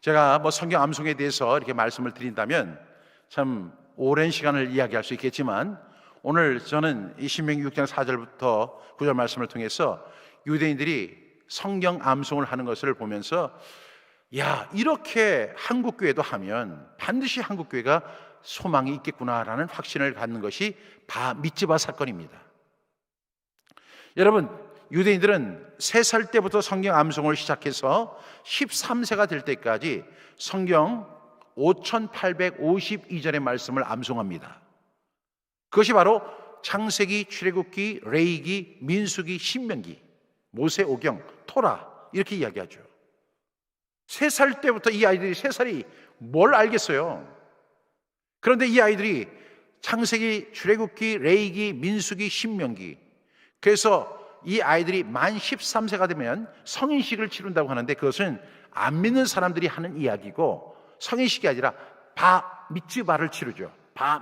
제가 성경 암송에 대해서 이렇게 말씀을 드린다면 참 오랜 시간을 이야기할 수 있겠지만, 오늘 저는 이 신명기 6장 4절부터 9절 말씀을 통해서 유대인들이 성경 암송을 하는 것을 보면서, 야, 이렇게 한국교회도 하면 반드시 한국교회가 소망이 있겠구나라는 확신을 갖는 것이 미츠바 사건입니다. 여러분, 유대인들은 3살 때부터 성경 암송을 시작해서 13세가 될 때까지 성경 5852절의 말씀을 암송합니다. 그것이 바로 창세기, 출애굽기, 레위기, 민수기, 신명기, 모세오경, 토라, 이렇게 이야기하죠. 3살 때부터 이 아이들이, 3살이 뭘 알겠어요? 그런데 이 아이들이 창세기, 출애굽기, 레위기, 민수기, 신명기, 그래서 이 아이들이 만 13세가 되면 성인식을 치른다고 하는데, 그것은 안 믿는 사람들이 하는 이야기고, 성인식이 아니라 미츠바를 치르죠.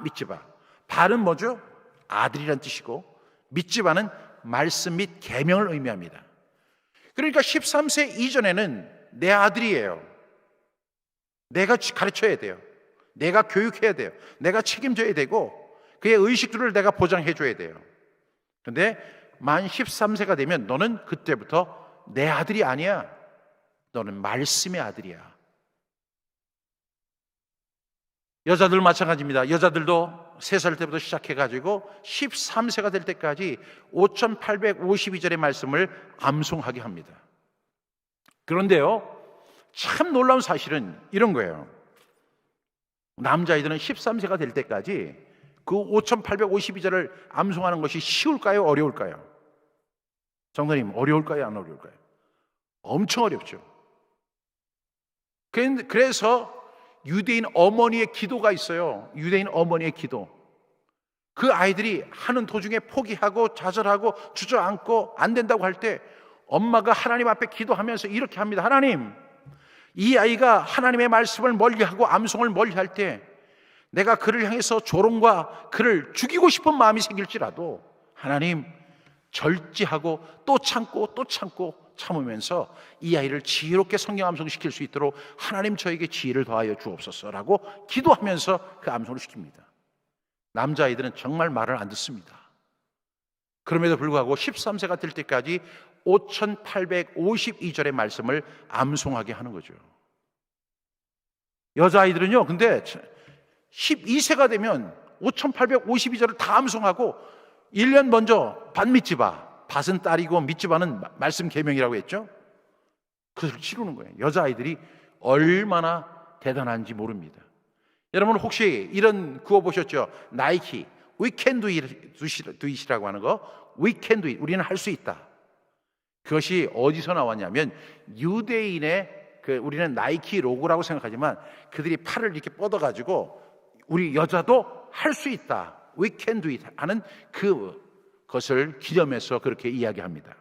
미츠바. 바는 뭐죠? 아들이란 뜻이고, 미츠바는 말씀 및 계명을 의미합니다. 그러니까 13세 이전에는 내 아들이에요. 내가 가르쳐야 돼요. 내가 교육해야 돼요. 내가 책임져야 되고, 그의 의식들을 내가 보장해 줘야 돼요. 그런데 만 13세가 되면 너는 그때부터 내 아들이 아니야. 너는 말씀의 아들이야. 여자들 마찬가지입니다. 여자들도 3살 때부터 시작해가지고 13세가 될 때까지 5852절의 말씀을 암송하게 합니다. 그런데요, 참 놀라운 사실은 이런 거예요. 남자아이들은 13세가 될 때까지 그 5852절을 암송하는 것이 쉬울까요? 어려울까요? 성도님, 어려울까요? 안 어려울까요? 엄청 어렵죠. 그래서 유대인 어머니의 기도가 있어요. 유대인 어머니의 기도. 그 아이들이 하는 도중에 포기하고 좌절하고 주저앉고 안 된다고 할 때 엄마가 하나님 앞에 기도하면서 이렇게 합니다. 하나님, 이 아이가 하나님의 말씀을 멀리하고 암송을 멀리할 때 내가 그를 향해서 조롱과 그를 죽이고 싶은 마음이 생길지라도 하나님, 절제하고 또 참고 참으면서 이 아이를 지혜롭게 성경 암송시킬 수 있도록 하나님 저에게 지혜를 더하여 주옵소서라고 기도하면서 그 암송을 시킵니다. 남자아이들은 정말 말을 안 듣습니다. 그럼에도 불구하고 13세가 될 때까지 5852절의 말씀을 암송하게 하는 거죠. 여자아이들은요, 근데 12세가 되면 5852절을 다 암송하고 1년 먼저 밭미츠바, 밭은 딸이고 미츠바는 말씀 계명이라고 했죠. 그것을 치르는 거예요. 여자아이들이 얼마나 대단한지 모릅니다. 여러분 혹시 이런 구호 보셨죠? 나이키 We can do it이라고 하는 거. We can do it. 우리는 할 수 있다. 그것이 어디서 나왔냐면 유대인의 우리는 나이키 로고라고 생각하지만 그들이 팔을 이렇게 뻗어가지고 우리 여자도 할 수 있다. We can do it 하는 그것을 기념해서 그렇게 이야기합니다.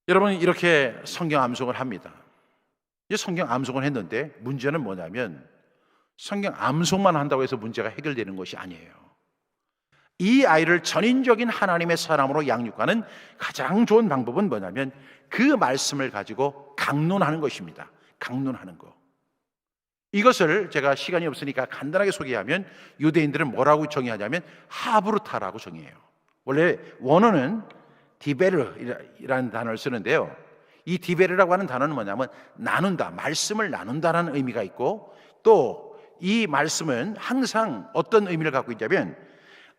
여러분 이렇게 성경 암송을 합니다. 이제 성경 암송을 했는데 문제는 뭐냐면 성경 암송만 한다고 해서 문제가 해결되는 것이 아니에요. 이 아이를 전인적인 하나님의 사람으로 양육하는 가장 좋은 방법은 뭐냐면 그 말씀을 가지고 강론하는 것입니다. 강론하는 거. 이것을 제가 시간이 없으니까 간단하게 소개하면 유대인들은 뭐라고 정의하냐면 하브르타라고 정의해요. 원래 원어는 디베르라는 단어를 쓰는데요. 이 디베르라고 하는 단어는 뭐냐면 나눈다, 말씀을 나눈다라는 의미가 있고 또 이 말씀은 항상 어떤 의미를 갖고 있냐면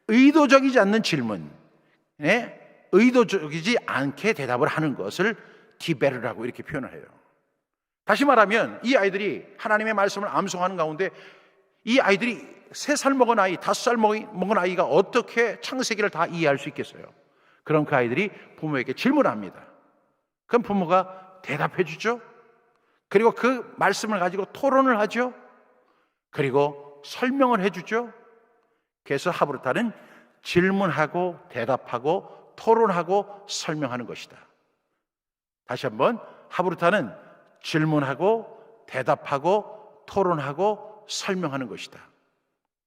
의도적이지 않는 질문에 의도적이지 않게 대답을 하는 것을 디베르라고 이렇게 표현을 해요. 다시 말하면 이 아이들이 하나님의 말씀을 암송하는 가운데 이 아이들이 3살 먹은 아이, 5살 먹은 아이가 어떻게 창세기를 다 이해할 수 있겠어요? 그럼 그 아이들이 부모에게 질문합니다. 그럼 부모가 대답해 주죠. 그리고 그 말씀을 가지고 토론을 하죠. 그리고 설명을 해 주죠. 그래서 하브르타는 질문하고 대답하고 토론하고 설명하는 것이다. 다시 한번 하브르타는 질문하고 대답하고 토론하고 설명하는 것이다.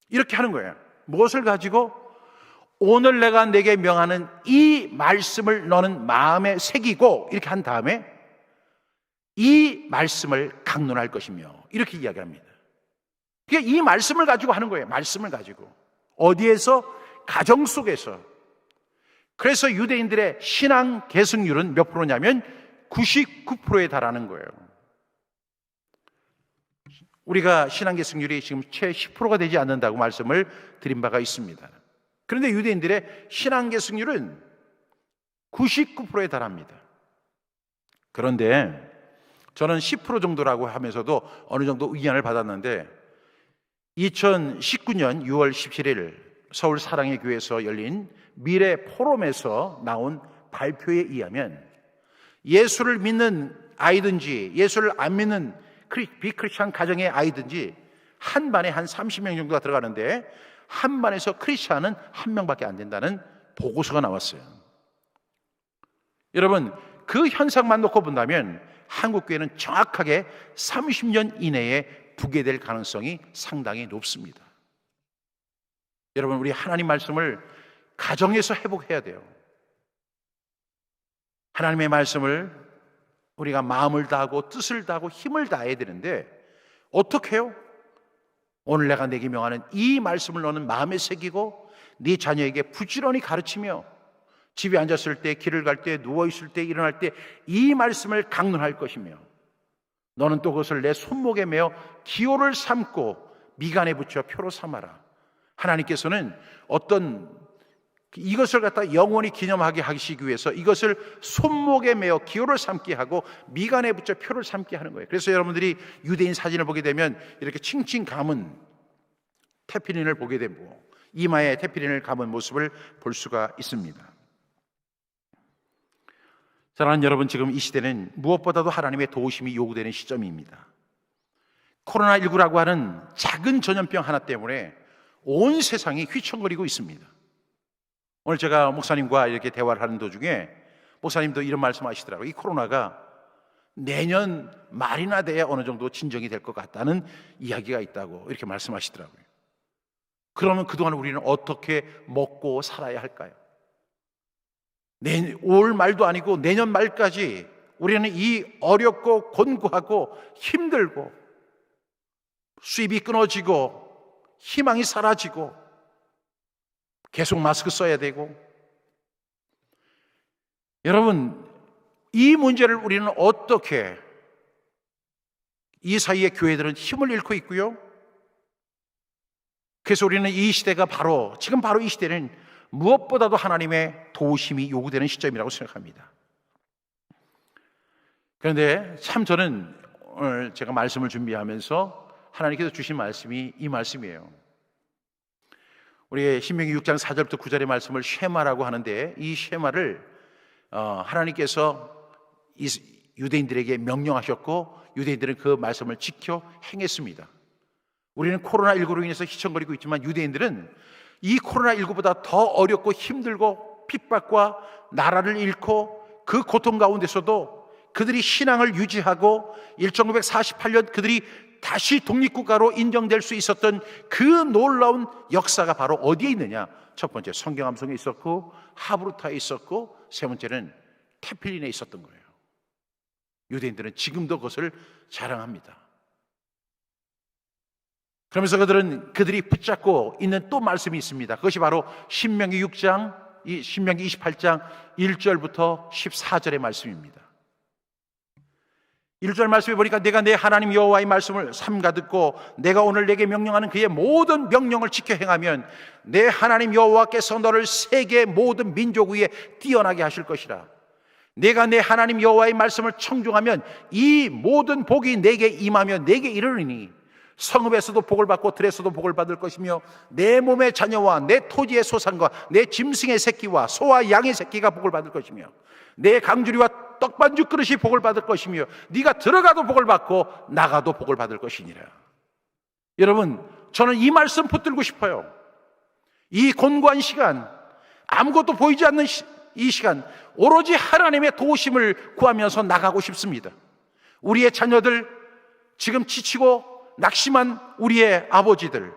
이렇게 하는 거예요. 무엇을 가지고? 오늘 내가 내게 명하는 이 말씀을 너는 마음에 새기고 이렇게 한 다음에 이 말씀을 강론할 것이며 이렇게 이야기합니다. 그러니까 이 말씀을 가지고 하는 거예요. 말씀을 가지고. 어디에서? 가정 속에서. 그래서 유대인들의 신앙 계승률은 몇 프로냐면 99%에 달하는 거예요. 우리가 신앙 계승률이 지금 채 10%가 되지 않는다고 말씀을 드린 바가 있습니다. 그런데 유대인들의 신앙 계승률은 99%에 달합니다. 그런데 저는 10% 정도라고 하면서도 어느 정도 의견을 받았는데 2019년 6월 17일 서울 사랑의 교회에서 열린 미래 포럼에서 나온 발표에 의하면 예수를 믿는 아이든지 예수를 안 믿는 비크리스찬 가정의 아이든지 한 반에 한 30명 정도가 들어가는데 한 반에서 크리스찬은 한 명밖에 안 된다는 보고서가 나왔어요. 여러분 그 현상만 놓고 본다면 한국 교회는 정확하게 30년 이내에 부계될 가능성이 상당히 높습니다. 여러분 우리 하나님 말씀을 가정에서 회복해야 돼요. 하나님의 말씀을 우리가 마음을 다하고 뜻을 다하고 힘을 다해야 되는데 어떻게 해요? 오늘 내가 내게 명하는 이 말씀을 너는 마음에 새기고 네 자녀에게 부지런히 가르치며 집에 앉았을 때, 길을 갈 때, 누워있을 때, 일어날 때 이 말씀을 강론할 것이며 너는 또 그것을 내 손목에 메어 기호를 삼고 미간에 붙여 표로 삼아라. 하나님께서는 이것을 갖다 영원히 기념하게 하시기 위해서 이것을 손목에 메어 기호를 삼게 하고 미간에 붙여 표를 삼게 하는 거예요. 그래서 여러분들이 유대인 사진을 보게 되면 이렇게 칭칭 감은 테필린을 보게 되고 이마에 테필린을 감은 모습을 볼 수가 있습니다. 사랑하는 여러분, 지금 이 시대는 무엇보다도 하나님의 도우심이 요구되는 시점입니다. 코로나19라고 하는 작은 전염병 하나 때문에 온 세상이 휘청거리고 있습니다. 오늘 제가 목사님과 이렇게 대화를 하는 도중에 목사님도 이런 말씀하시더라고요. 이 코로나가 내년 말이나 돼야 어느 정도 진정이 될 것 같다는 이야기가 있다고 이렇게 말씀하시더라고요. 그러면 그동안 우리는 어떻게 먹고 살아야 할까요? 올 말도 아니고 내년 말까지 우리는 이 어렵고 곤고하고 힘들고 수입이 끊어지고 희망이 사라지고 계속 마스크 써야 되고, 여러분 이 문제를 우리는 어떻게, 이 사이에 교회들은 힘을 잃고 있고요. 그래서 우리는 이 시대가 지금 바로 이 시대는 무엇보다도 하나님의 도우심이 요구되는 시점이라고 생각합니다. 그런데 참 저는 오늘 제가 말씀을 준비하면서 하나님께서 주신 말씀이 이 말씀이에요. 우리 신명기 6장 4절부터 9절의 말씀을 쉐마라고 하는데, 이 쉐마를 하나님께서 유대인들에게 명령하셨고 유대인들은 그 말씀을 지켜 행했습니다. 우리는 코로나19로 인해서 휘청거리고 있지만 유대인들은 이 코로나19보다 더 어렵고 힘들고 핍박과 나라를 잃고 그 고통 가운데서도 그들이 신앙을 유지하고 1948년 그들이 다시 독립국가로 인정될 수 있었던 그 놀라운 역사가 바로 어디에 있느냐? 첫 번째 성경암송에 있었고 하브루타에 있었고 세 번째는 테필린에 있었던 거예요. 유대인들은 지금도 그것을 자랑합니다. 그러면서 그들이 붙잡고 있는 또 말씀이 있습니다. 그것이 바로 신명기 6장, 신명기 28장 1절부터 14절의 말씀입니다. 1절 말씀에 보니까 내가 내 하나님 여호와의 말씀을 삼가 듣고 내가 오늘 내게 명령하는 그의 모든 명령을 지켜 행하면 내 하나님 여호와께서 너를 세계 모든 민족 위에 뛰어나게 하실 것이라. 내가 내 하나님 여호와의 말씀을 청종하면 이 모든 복이 내게 임하며 내게 이르리니 성읍에서도 복을 받고 들에서도 복을 받을 것이며 내 몸의 자녀와 내 토지의 소산과 내 짐승의 새끼와 소와 양의 새끼가 복을 받을 것이며 내 강주리와 떡반죽 그릇이 복을 받을 것이며 네가 들어가도 복을 받고 나가도 복을 받을 것이니라. 여러분, 저는 이 말씀 붙들고 싶어요. 이 곤고한 시간, 아무것도 보이지 않는 이 시간, 오로지 하나님의 도우심을 구하면서 나가고 싶습니다. 우리의 자녀들, 지금 지치고 낙심한 우리의 아버지들,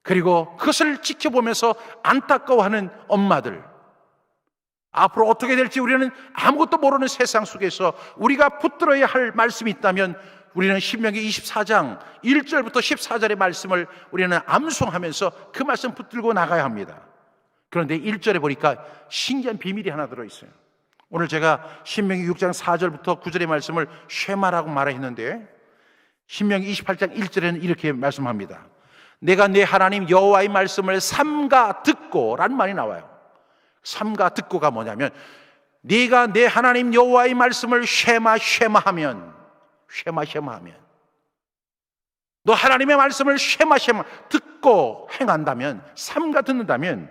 그리고 그것을 지켜보면서 안타까워하는 엄마들, 앞으로 어떻게 될지 우리는 아무것도 모르는 세상 속에서 우리가 붙들어야 할 말씀이 있다면 우리는 신명기 24장 1절부터 14절의 말씀을 우리는 암송하면서 그 말씀 붙들고 나가야 합니다. 그런데 1절에 보니까 신기한 비밀이 하나 들어있어요. 오늘 제가 신명기 6장 4절부터 9절의 말씀을 쉐마라고 말했는데 신명기 28장 1절에는 이렇게 말씀합니다. 내가 내 하나님 여호와의 말씀을 삼가 듣고 라는 말이 나와요. 삼가 듣고가 뭐냐면 네가 내 하나님 여호와의 말씀을 쉐마하면 너 하나님의 말씀을 쉐마 듣고 행한다면, 삼가 듣는다면,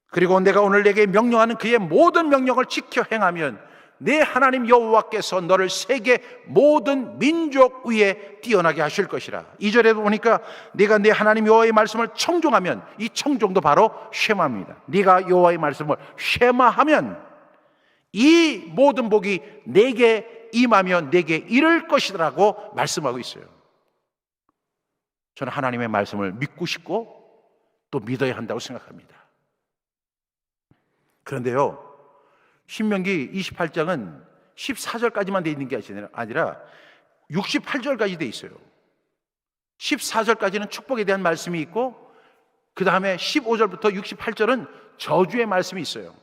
그리고 내가 오늘 내게 명령하는 그의 모든 명령을 지켜 행하면 내 하나님 여호와께서 너를 세계 모든 민족 위에 뛰어나게 하실 것이라. 2절에도 보니까 네가 내 하나님 여호와의 말씀을 청종하면, 이 청종도 바로 쉐마입니다. 네가 여호와의 말씀을 쉐마하면 이 모든 복이 내게 임하며 내게 이를 것이라고 말씀하고 있어요. 저는 하나님의 말씀을 믿고 싶고 또 믿어야 한다고 생각합니다. 그런데요, 신명기 28장은 14절까지만 돼 있는 게 아니라 68절까지 돼 있어요. 14절까지는 축복에 대한 말씀이 있고 그 다음에 15절부터 68절은 저주의 말씀이 있어요.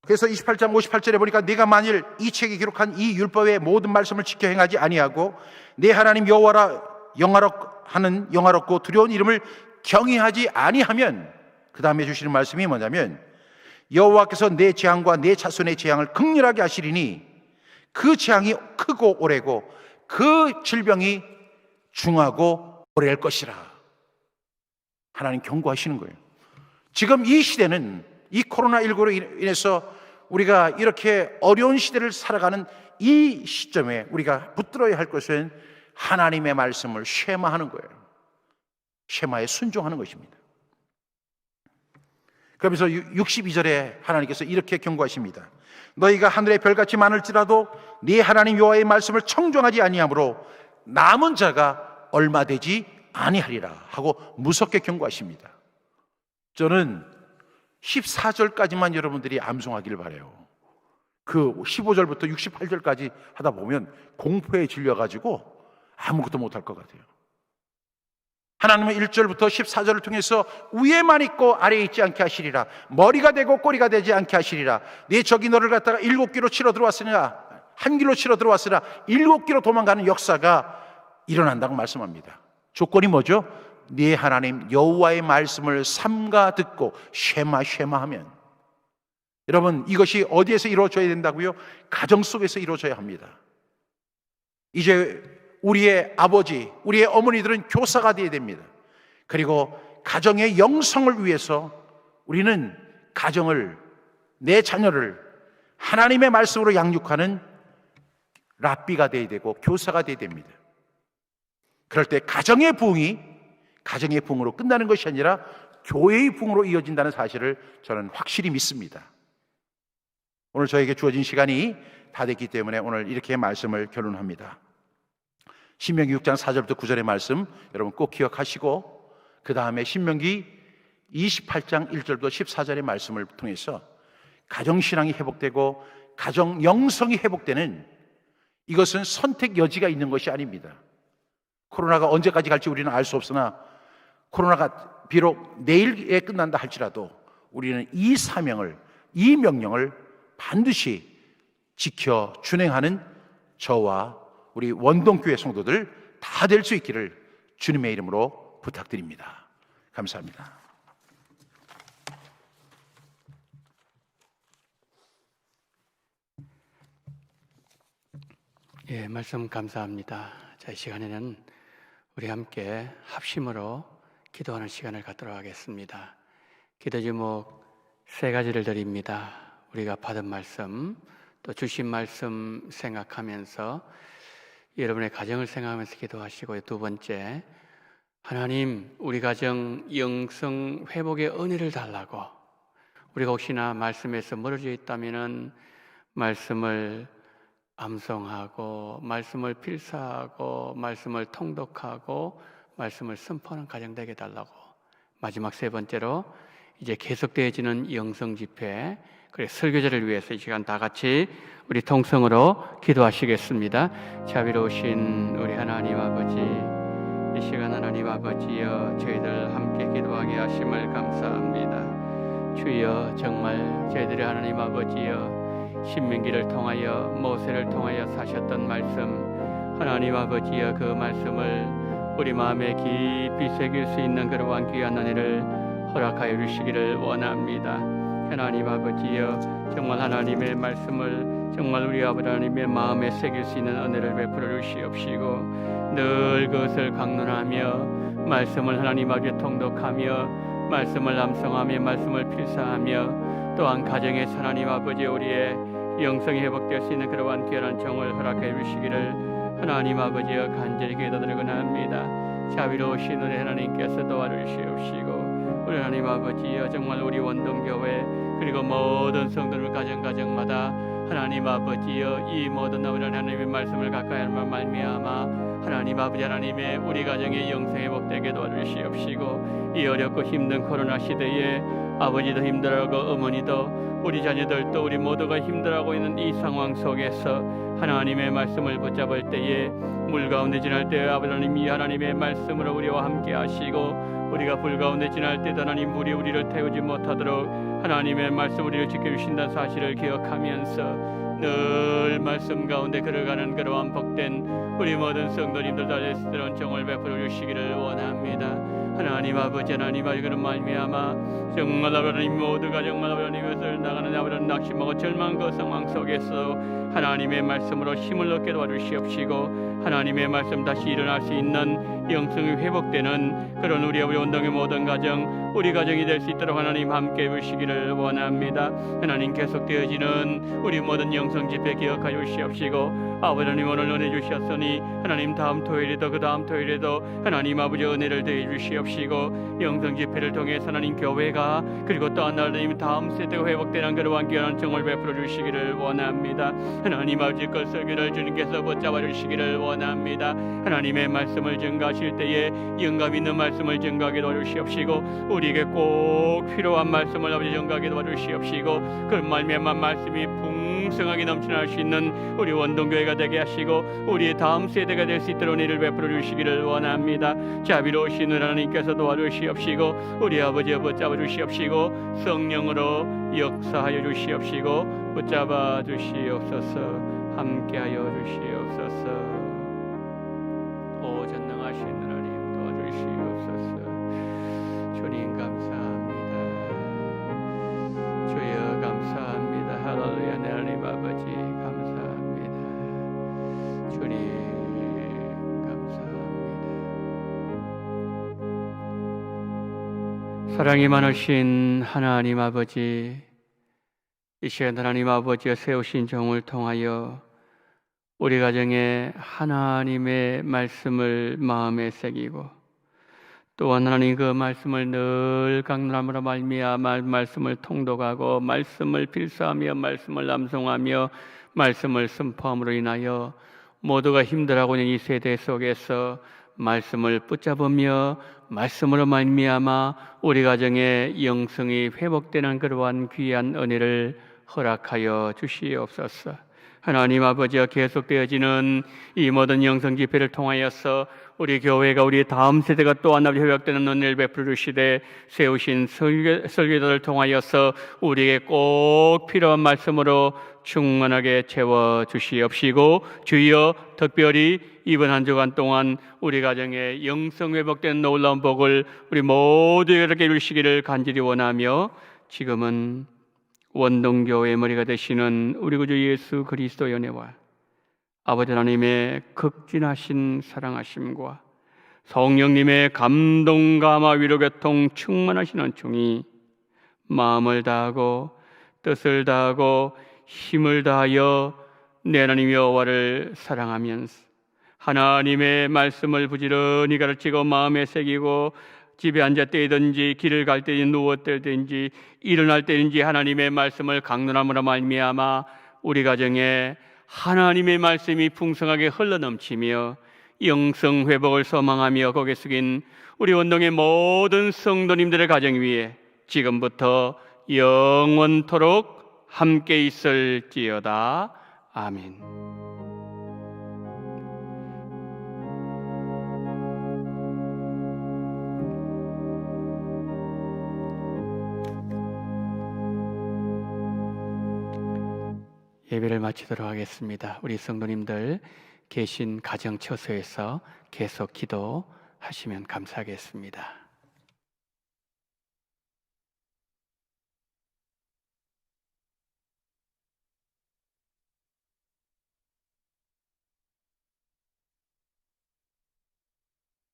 그래서 28장 58절에 보니까 네가 만일 이 책에 기록한 이 율법의 모든 말씀을 지켜 행하지 아니하고 내 하나님 여호와라 영화롭고 두려운 이름을 경외하지 아니하면, 그 다음에 주시는 말씀이 뭐냐면 여호와께서 내 재앙과 내 자손의 재앙을 극렬하게 하시리니 그 재앙이 크고 오래고 그 질병이 중하고 오래할 것이라. 하나님 경고하시는 거예요. 지금 이 시대는 이 코로나19로 인해서 우리가 이렇게 어려운 시대를 살아가는 이 시점에 우리가 붙들어야 할 것은 하나님의 말씀을 쉐마하는 거예요. 쉐마에 순종하는 것입니다. 그러면서 62절에 하나님께서 이렇게 경고하십니다. 너희가 하늘의 별같이 많을지라도 네 하나님 여호와의 말씀을 청종하지 아니하므로 남은 자가 얼마 되지 아니하리라 하고 무섭게 경고하십니다. 저는 14절까지만 여러분들이 암송하기를 바라요. 그 15절부터 68절까지 하다 보면 공포에 질려가지고 아무것도 못할 것 같아요. 하나님은 1절부터 14절을 통해서 위에만 있고 아래에 있지 않게 하시리라. 머리가 되고 꼬리가 되지 않게 하시리라. 네 적이 너를 갖다가 7길로 치러 들어왔으나, 한 길로 치러 들어왔으나 7길로 도망가는 역사가 일어난다고 말씀합니다. 조건이 뭐죠? 네 하나님 여호와의 말씀을 삼가 듣고 쉐마하면, 여러분, 이것이 어디에서 이루어져야 된다고요? 가정 속에서 이루어져야 합니다. 이제 우리의 아버지, 우리의 어머니들은 교사가 되어야 됩니다. 그리고 가정의 영성을 위해서 우리는 가정을, 내 자녀를 하나님의 말씀으로 양육하는 랍비가 되어야 되고 교사가 되어야 됩니다. 그럴 때 가정의 부흥이 가정의 부흥으로 끝나는 것이 아니라 교회의 부흥으로 이어진다는 사실을 저는 확실히 믿습니다. 오늘 저에게 주어진 시간이 다 됐기 때문에 오늘 이렇게 말씀을 결론합니다. 신명기 6장 4절부터 9절의 말씀 여러분 꼭 기억하시고, 그 다음에 신명기 28장 1절부터 14절의 말씀을 통해서 가정신앙이 회복되고 가정 영성이 회복되는, 이것은 선택 여지가 있는 것이 아닙니다. 코로나가 언제까지 갈지 우리는 알 수 없으나, 코로나가 비록 내일에 끝난다 할지라도 우리는 이 사명을, 이 명령을 반드시 지켜 준행하는 저와 우리 원동교회 성도들 다 될 수 있기를 주님의 이름으로 부탁드립니다. 감사합니다. 예, 말씀 감사합니다. 자, 이 시간에는 우리 함께 합심으로 기도하는 시간을 갖도록 하겠습니다. 기도 제목 세 가지를 드립니다. 우리가 받은 말씀, 또 주신 말씀 생각하면서 여러분의 가정을 생각하면서 기도하시고, 두 번째, 하나님 우리 가정 영성 회복의 은혜를 달라고, 우리가 혹시나 말씀에서 멀어져 있다면 말씀을 암송하고 말씀을 필사하고 말씀을 통독하고 말씀을 선포하는 가정 되게 달라고, 마지막 세 번째로 이제 계속되어지는 영성 집회, 그리고 설교제를 위해서 이 시간 다 같이 우리 통성으로 기도하시겠습니다. 자비로우신 우리 하나님 아버지, 이 시간 하나님 아버지여 저희들 함께 기도하게 하심을 감사합니다. 주여, 정말 저희들의 하나님 아버지여 신명기를 통하여 모세를 통하여 사셨던 말씀, 하나님 아버지여 그 말씀을 우리 마음에 깊이 새길 수 있는 그러한 귀한 은혜를 허락하여 주시기를 원합니다. 하나님 아버지여, 정말 하나님의 말씀을 정말 우리 아버지 하나님의 마음에 새길 수 있는 은혜를 베풀어 주시옵시고, 늘 그것을 강론하며 말씀을 하나님 아버지 통독하며 말씀을 암송하며 말씀을 필사하며, 또한 가정에서 하나님 아버지 우리의 영성이 회복될 수 있는 그러한 귀한 정을 허락해 주시기를 하나님 아버지여 간절히 기도드리고자 합니다. 자비로우신 우리 하나님께서 도와주시옵시고, 우리 하나님 아버지여 정말 우리 원동교회 그리고 모든 성도들 가정마다 하나님 아버지여 이 모든 하나님의 말씀을 가까이 하는 말미암아 하나님 아버지 하나님의 우리 가정의 영성 회복되게 도와주시옵시고, 이 어렵고 힘든 코로나 시대에 아버지도 힘들어하고 어머니도 우리 자녀들도 우리 모두가 힘들어하고 있는 이 상황 속에서 하나님의 말씀을 붙잡을 때에 물 가운데 지날 때에 아버지 하나님 이 하나님의 말씀으로 우리와 함께 하시고, 우리가 불 가운데 지날 때도 하나님 물이 우리를 태우지 못하도록 하나님의 말씀 우리를 지켜주신다는 사실을 기억하면서 늘 말씀 가운데 걸어가는 그러한 복된 우리 모든 성도님들 다 예수스러운 정을 베풀어 주시기를 원합니다. 하나님 아버지 하나님 그런 말미암아 정말 하나님 모두가 정말 하나님을 나가는 아버지 낙심하고 절망 그 상황 속에서 하나님의 말씀으로 힘을 얻게 도와주시옵시고, 하나님의 말씀 다시 일어날 수 있는 영성이 회복되는 그런 우리 아버지 원동의 모든 가정, 우리 가정이 될 수 있도록 하나님 함께 해주시기를 원합니다. 하나님 계속되어지는 우리 모든 영성 집회 기억하여 주시옵시고, 아버지 하나님 오늘 은혜 주셨으니 하나님 다음 토요일에도 그 다음 토요일에도 하나님 아버지 은혜를 더해 주시옵시고, 영성 집회를 통해서 하나님 교회가 그리고 또 하나님 다음 세대가 회복되는 그러한 귀한 정을 베풀어 주시기를 원합니다. 하나님 아버지 그 설교를 주님께서 붙잡아 주시기를 원합니다. 하나님의 말씀을 전가하실 때에 영감 있는 말씀을 전가하게 도와주시옵시고, 우리에게 꼭 필요한 말씀을 아버지 전가하게 도와주시옵시고, 그 말미암아 말씀이 풍성하게 넘쳐날 수 있는 우리 원동교회가 되게 하시고 우리의 다음 세대가 될 수 있도록 은혜를 베풀어 주시기를 원합니다. 자비로우신 하나님께서 도와주시옵시고, 우리 아버지여 붙잡아 주시옵시고, 성령으로 역사하여 주시옵시고 붙잡아 주시옵소서. 함께하여 주시옵소서. 오 전능하신 하나님 도와주시옵소서. 주님 감사합니다. 주여 감사합니다. 사랑이 많으신 하나님 아버지, 이 시간 하나님 아버지가 세우신 종을 통하여 우리 가정에 하나님의 말씀을 마음에 새기고 또한 하나님 그 말씀을 늘 강론함으로 말미암아 말씀을 통독하고 말씀을 필사하며 말씀을 암송하며 말씀을 선포함으로 인하여 모두가 힘들어하고 있는 이 세대 속에서 말씀을 붙잡으며 말씀으로 말미암아 우리 가정의 영성이 회복되는 그러한 귀한 은혜를 허락하여 주시옵소서. 하나님 아버지와 계속되어지는 이 모든 영성 집회를 통하여서 우리 교회가 우리 다음 세대가 또한 회복되는 은혜를 베풀어 주시되 세우신 설교자를 통하여서 우리에게 꼭 필요한 말씀으로 충만하게 채워 주시옵시고 주여 특별히 이번 한 주간 동안 우리 가정에 영성 회복된 놀라운 복을 우리 모두에게 이루시기를 간절히 원하며 지금은 원동교회의 머리가 되시는 우리 구주 예수 그리스도의 은혜와 아버지 하나님의 극진하신 사랑하심과 성령님의 감동 감화 위로 교통 충만하시는 종이 마음을 다하고 뜻을 다하고 힘을 다하여 내 하나님 여호와를 사랑하면서 하나님의 말씀을 부지런히 가르치고 마음에 새기고 집에 앉을 때든지 길을 갈 때든지 누웠을 때든지 일어날 때든지 하나님의 말씀을 강론함으로 말미암아 우리 가정에 하나님의 말씀이 풍성하게 흘러넘치며 영성 회복을 소망하며 고개 숙인 우리 원동의 모든 성도님들의 가정 위에 지금부터 영원토록 함께 있을지어다. 아멘. 예배를 마치도록 하겠습니다. 우리 성도님들 계신 가정 처소에서 계속 기도하시면 감사하겠습니다.